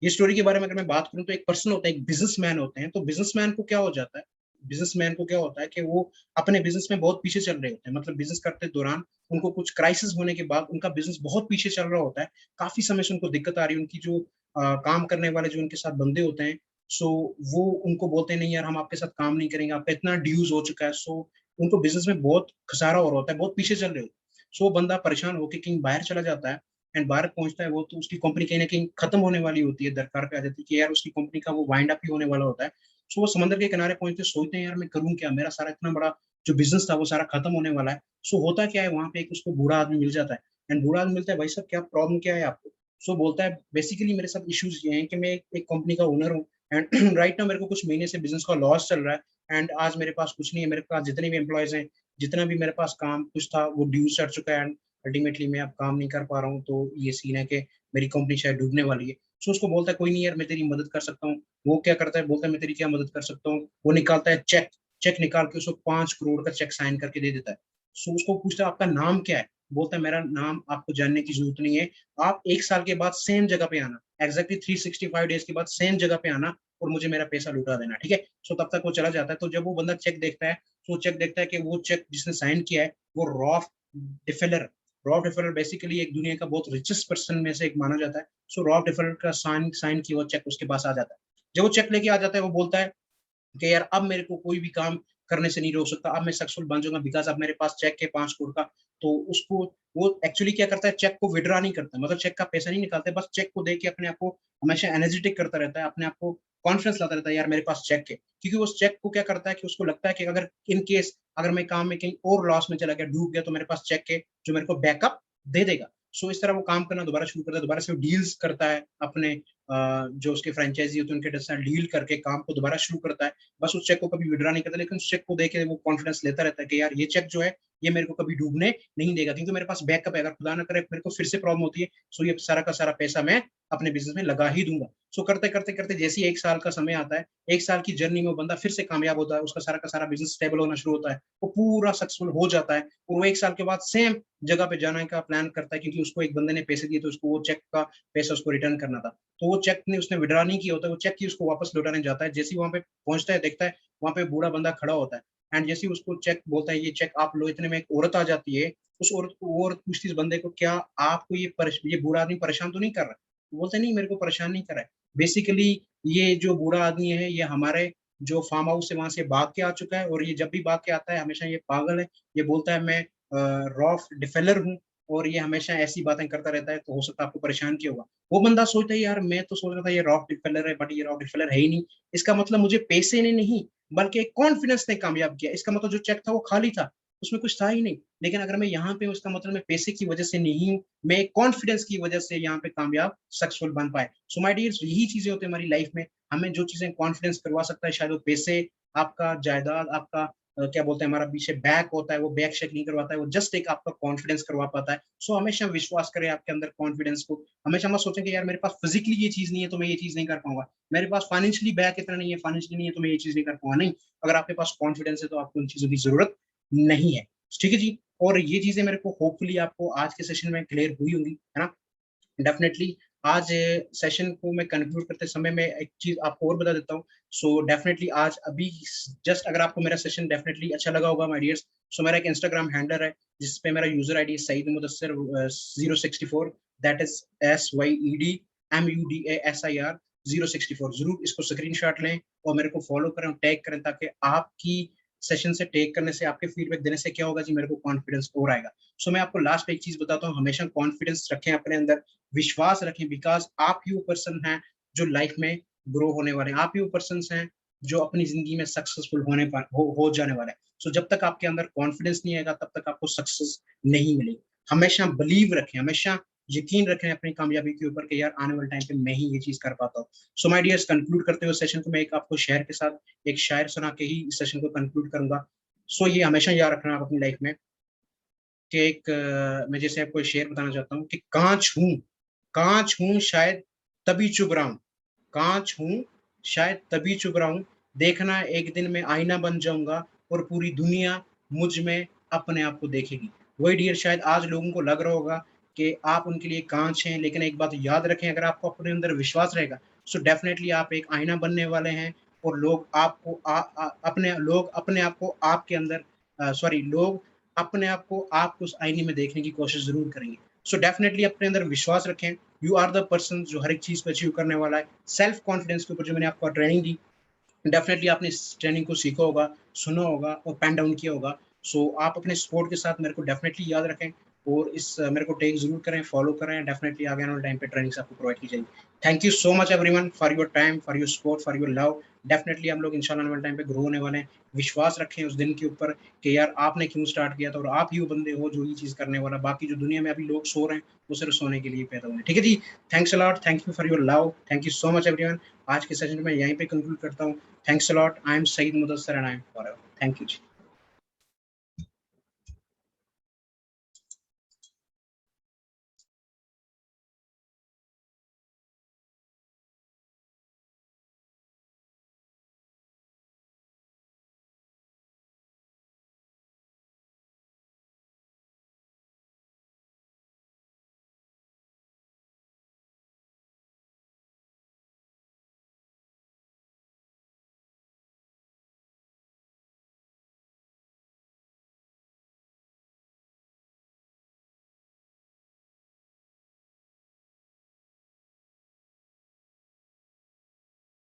ये स्टोरी के बारे में अगर मैं बात करूं, तो एक पर्सन होता है, एक बिजनेसमैन होते हैं। तो बिजनेसमैन को क्या हो जाता है, बिजनेसमैन को क्या होता है कि वो अपने बिजनेस में बहुत पीछे चल रहे होते हैं। मतलब बिजनेस करते दौरान उनको कुछ क्राइसिस होने के बाद उनका बिजनेस बहुत पीछे चल रहा होता है, काफी समय से उनको दिक्कत आ रही है। उनकी जो काम करने वाले जो उनके साथ बंदे होते हैं, सो वो उनको बोलते हैं नहीं यार, हम आपके साथ काम नहीं करेंगे, आपका इतना ड्यूज हो चुका है। सो उनको बिजनेस में बहुत खसारा हो रहा होता है, बहुत पीछे चल रहे होते हैं। सो वो बंदा परेशान होकर कहीं बाहर चला जाता है। एंड बाहर पहुंचता है वो, तो उसकी कंपनी कहीं ना कहीं खत्म होने वाली होती है, दरकार पे आ जाती है कि यार उसकी कंपनी का वो वाइंड अप ही होने वाला होता है। सो वो समंदर के किनारे पहुंचते सोचते हैं यार मैं करूं क्या, मेरा सारा इतना बड़ा जो बिजनेस था वो सारा खत्म होने वाला है। सो होता क्या है, वहां पे एक उसको बूढ़ा आदमी मिल जाता है। एंड बूढ़ा आदमी मिलता है, भाई साहब क्या प्रॉब्लम क्या है आपको। सो बोलता है बेसिकली मेरे साथ इश्यूज ये हैं कि मैं एक कंपनी का ओनर हूँ, एंड राइट नाउ मेरे को कुछ महीने से बिजनेस का लॉस चल रहा है। एंड आज मेरे पास कुछ नहीं है, मेरे पास जितने भी एम्प्लॉयज हैं, जितना भी मेरे पास काम कुछ था, वो ड्यूज चढ़ चुका है। अल्टीमेटली मैं अब काम नहीं कर पा रहा हूँ, तो ये सीन है कि मेरी कंपनी शायद डूबने वाली है। सो उसको बोलता है कोई नहीं यार, मैं तेरी मदद कर सकता हूँ। वो क्या करता है, बोलता है मैं तेरी क्या मदद कर सकता हूँ। वो निकालता है चेक, चेक निकाल के उसको 5 करोड़ का चेक साइन करके दे देता है। सो उसको पूछता है आपका नाम क्या है। बोलता है मेरा नाम आपको जानने की जरूरत नहीं है, आप 1 साल के बाद सेम जगह पे आना, एग्जैक्टली 365 डेज के बाद सेम जगह पे आना, और मुझे मेरा पैसा लौटा देना, ठीक है। सो तब तक वो चला जाता है। तो जब वो बंदा चेक देखता है, तो चेक देखता है कि वो चेक जिसने साइन किया है वो रॉफ डिफेलर, रॉब डेफरर बेसिकली एक दुनिया का बहुत रिचेस्ट पर्सन में से एक माना जाता है। सो रॉब डेफरर का साइन साइन किया हुआ चेक उसके पास आ जाता है। जब वो चेक लेके आ जाता है, वो बोलता है कि यार अब मेरे को कोई भी काम करने से नहीं रोक सकता, अब मैं सक्सेसफुल बन जाऊंगा, बिकॉज अब मेरे पास चेक है 5 करोड़ का। तो उसको, वो एक्चुअली क्या करता है, चेक को विड्रॉ नहीं करता, मतलब चेक का पैसा नहीं निकालता, बस चेक को देख के अपने आप को हमेशा एनर्जेटिक करता रहता है, अपने आप को कॉन्फिडेंस लाता रहता है, यार मेरे पास चेक है। क्योंकि उस चेक को क्या करता है कि उसको लगता है कि अगर इन केस अगर मैं काम में कहीं और लॉस में चला गया, डूब गया, तो मेरे पास चेक है जो मेरे को बैकअप दे देगा। सो इस तरह वो काम करना दोबारा शुरू करता है, दोबारा से वो डील्स करता है अपने जो उसके फ्रेंचाइजी होते हैं उनके साथ डील करके काम को दोबारा शुरू करता है। बस उस चेक को कभी विड्रॉ नहीं करता, लेकिन उस चेक को देख के वो कॉन्फिडेंस लेता रहता है कि यार ये चेक जो है ये मेरे को कभी डूबने नहीं देगा, क्योंकि मेरे पास बैकअप है। अगर खुदा ना करे मेरे को फिर से प्रॉब्लम होती है, सो ये सारा का सारा पैसा मैं अपने बिजनेस में लगा ही दूंगा। सो करते करते करते जैसे ही 1 साल का समय आता है, 1 साल की जर्नी में वो बंदा फिर से कामयाब होता है, उसका सारा का सारा बिजनेस स्टेबल होना शुरू होता है, वो पूरा सक्सेसफुल हो जाता है, और वो 1 साल के बाद सेम जगह पे जाने का प्लान करता है, क्योंकि उसको एक बंदे ने पैसे दिए तो उसको वो चेक का पैसा उसको रिटर्न करना था। तो वो चेक ने उसने विड्रॉ नहीं किया होता, वो चेक की उसको वापस लौटाने जाता है। जैसे ही वहाँ पे पहुँचता है, देखता है वहाँ पे बूढ़ा बंदा खड़ा होता है, एंड जैसे ही उसको चेक बोलता है ये चेक आप लो, इतने में एक औरत आ जाती है। उस औरत को वो औरत पूछती है इस बंदे को, क्या आपको ये बूढ़ा आदमी परेशान तो नहीं कर रहा? वो बोलता है नहीं, मेरे को परेशान नहीं कर रहा है। बेसिकली ये जो बूढ़ा आदमी है ये हमारे जो फार्म हाउस है वहाँ से भाग के आ चुका है, और ये जब भी भाग के आता है हमेशा ये पागल है। ये बोलता है मैं रॉफ डिफेलर हूँ, और ये हमेशा ऐसी बातें करता रहता है, तो हो सकता है आपको परेशान किया होगा। वो बंदा सोचता है यार मैं तो सोच रहा था ये रॉक डिफेलर है, बट ये रॉक डिफेलर है ही नहीं। इसका मतलब मुझे पैसे ने नहीं, बल्कि एक कॉन्फिडेंस ने कामयाब किया। इसका मतलब जो चेक था वो खाली था, उसमें कुछ था ही नहीं। लेकिन अगर मैं यहाँ पे हूँ, इसका मतलब मैं पैसे की वजह से नहीं हूँ, मैं कॉन्फिडेंस की वजह से यहाँ पे कामयाब सक्सेसफुल बन पाए। सो माय डियर्स, यही चीजें होती है हमारी लाइफ में। हमें जो चीजें कॉन्फिडेंस करवा सकता है, शायद वो पैसे, आपका जायदाद, आपका क्या बोलते हैं, हमारा पीछे बैक होता है, वो बैक शेक नहीं करवाता है, वो जस्ट एक आपका कॉन्फिडेंस करवा पाता है। सो हमेशा विश्वास करें आपके अंदर कॉन्फिडेंस को। हमेशा मत सोचें कि यार मेरे पास फिजिकली ये चीज नहीं है तो मैं ये चीज नहीं कर पाऊंगा, मेरे पास फाइनेंशियली बैक इतना नहीं है, फाइनेंशियली नहीं है तो मैं ये चीज नहीं कर पाऊंगा। नहीं, अगर आपके पास कॉन्फिडेंस है तो आपको उन चीजों की जरूरत नहीं है। ठीक है जी। और ये चीजें मेरे को होपफुली आपको आज के सेशन में क्लियर हुई होंगी, है ना? डेफिनेटली आज सेशन को मैं कंक्लूड करते समय मैं एक चीज आपको और बता देता हूँ। सो डेफिनेटली आज अभी जस्ट अगर आपको मेरा सेशन डेफिनेटली अच्छा लगा होगा माय डियर्स, सो मेरा एक इंस्टाग्राम हैंडल है जिसपे मेरा user ID Syed Mudassir 064, that is SYED MUDASIR 064। जरूर इसको स्क्रीनशॉट लें और मेरे को फॉलो करें, टैग करें, ताकि आपकी सेशन से टैग करने से, आपके फीडबैक देने से क्या होगा जी, मेरे को कॉन्फिडेंस और आएगा। सो मैं आपको लास्ट में एक चीज बताता हूँ, हमेशा कॉन्फिडेंस रखें अपने अंदर, विश्वास रखें, बिकॉज आप ही वो पर्सन हैं जो लाइफ में ग्रो होने वाले हैं, आप ही वो पर्सन हैं जो अपनी जिंदगी में सक्सेसफुल हो जाने वाले हैं। सो जब तक आपके अंदर कॉन्फिडेंस नहीं आएगा तब तक आपको सक्सेस नहीं मिलेगी। हमेशा बिलीव रखें, हमेशा यकीन रखें अपनी कामयाबी के ऊपर कि यार आने वाले टाइम पे मैं ही ये चीज कर पाता हूँ। सो माय डियर्स, कंक्लूड करते हुए सेशन को मैं एक आपको शेयर के साथ एक शायर सुना के ही इस सेशन को कंक्लूड करूंगा। सो ये हमेशा याद रखना आप अपनी लाइफ में कि एक मैं जैसे आपको शेर बताना चाहता हूँ कि कांच हूँ शायद तभी चुभ रहा हूँ, कांच हूँ शायद तभी चुभ रहा हूँ, देखना एक दिन मैं आईना बन जाऊंगा और पूरी दुनिया मुझ में अपने आप को देखेगी। वही डियर, शायद आज लोगों को लग रहा होगा कि आप उनके लिए कांच हैं, लेकिन एक बात याद रखें, अगर आपको अपने अंदर विश्वास रहेगा सो डेफिनेटली आप एक आईना बनने वाले हैं, और लोग अपने आप को आपके अंदर सॉरी लोग अपने आप को आप उस आईने में देखने की कोशिश जरूर करेंगे। सो डेफिनेटली अपने अंदर विश्वास रखें। यू आर द पर्सन जो हर एक चीज को अचीव करने वाला है। सेल्फ कॉन्फिडेंस के ऊपर जो मैंने आपको ट्रेनिंग दी, डेफिनेटली आपने इस ट्रेनिंग को सीखा होगा, सुना होगा और पेन डाउन किया होगा। सो आप अपने सपोर्ट के साथ मेरे को डेफिनेटली याद रखें, और इस मेरे को टेक जरूर करें, फॉलो करें, डेफिनेटली आगे आने वाले टाइम पे ट्रेनिंग्स आपको प्रोवाइड की जाएगी। Thank you so much everyone for your time, for your support, for your love. Definitely हम लोग इंशाल्लाह आने वाले टाइम पे ग्रो होने वाले हैं। विश्वास रखें उस दिन के ऊपर कि यार आपने क्यों स्टार्ट किया था, और आप ही वो बंदे हो जो ये चीज करने वाला। बाकी जो दुनिया में अभी लोग सो रहे हैं वो सिर्फ सोने के लिए पैदा हुए। ठीक है जी। Thanks a lot, thank you for your love, thank you so much everyone. आज के सेशन में यहीं पे कंक्लूड करता हूँ। Thanks a lot. I'm Saeed Mudassar and I'm forever. Thank you.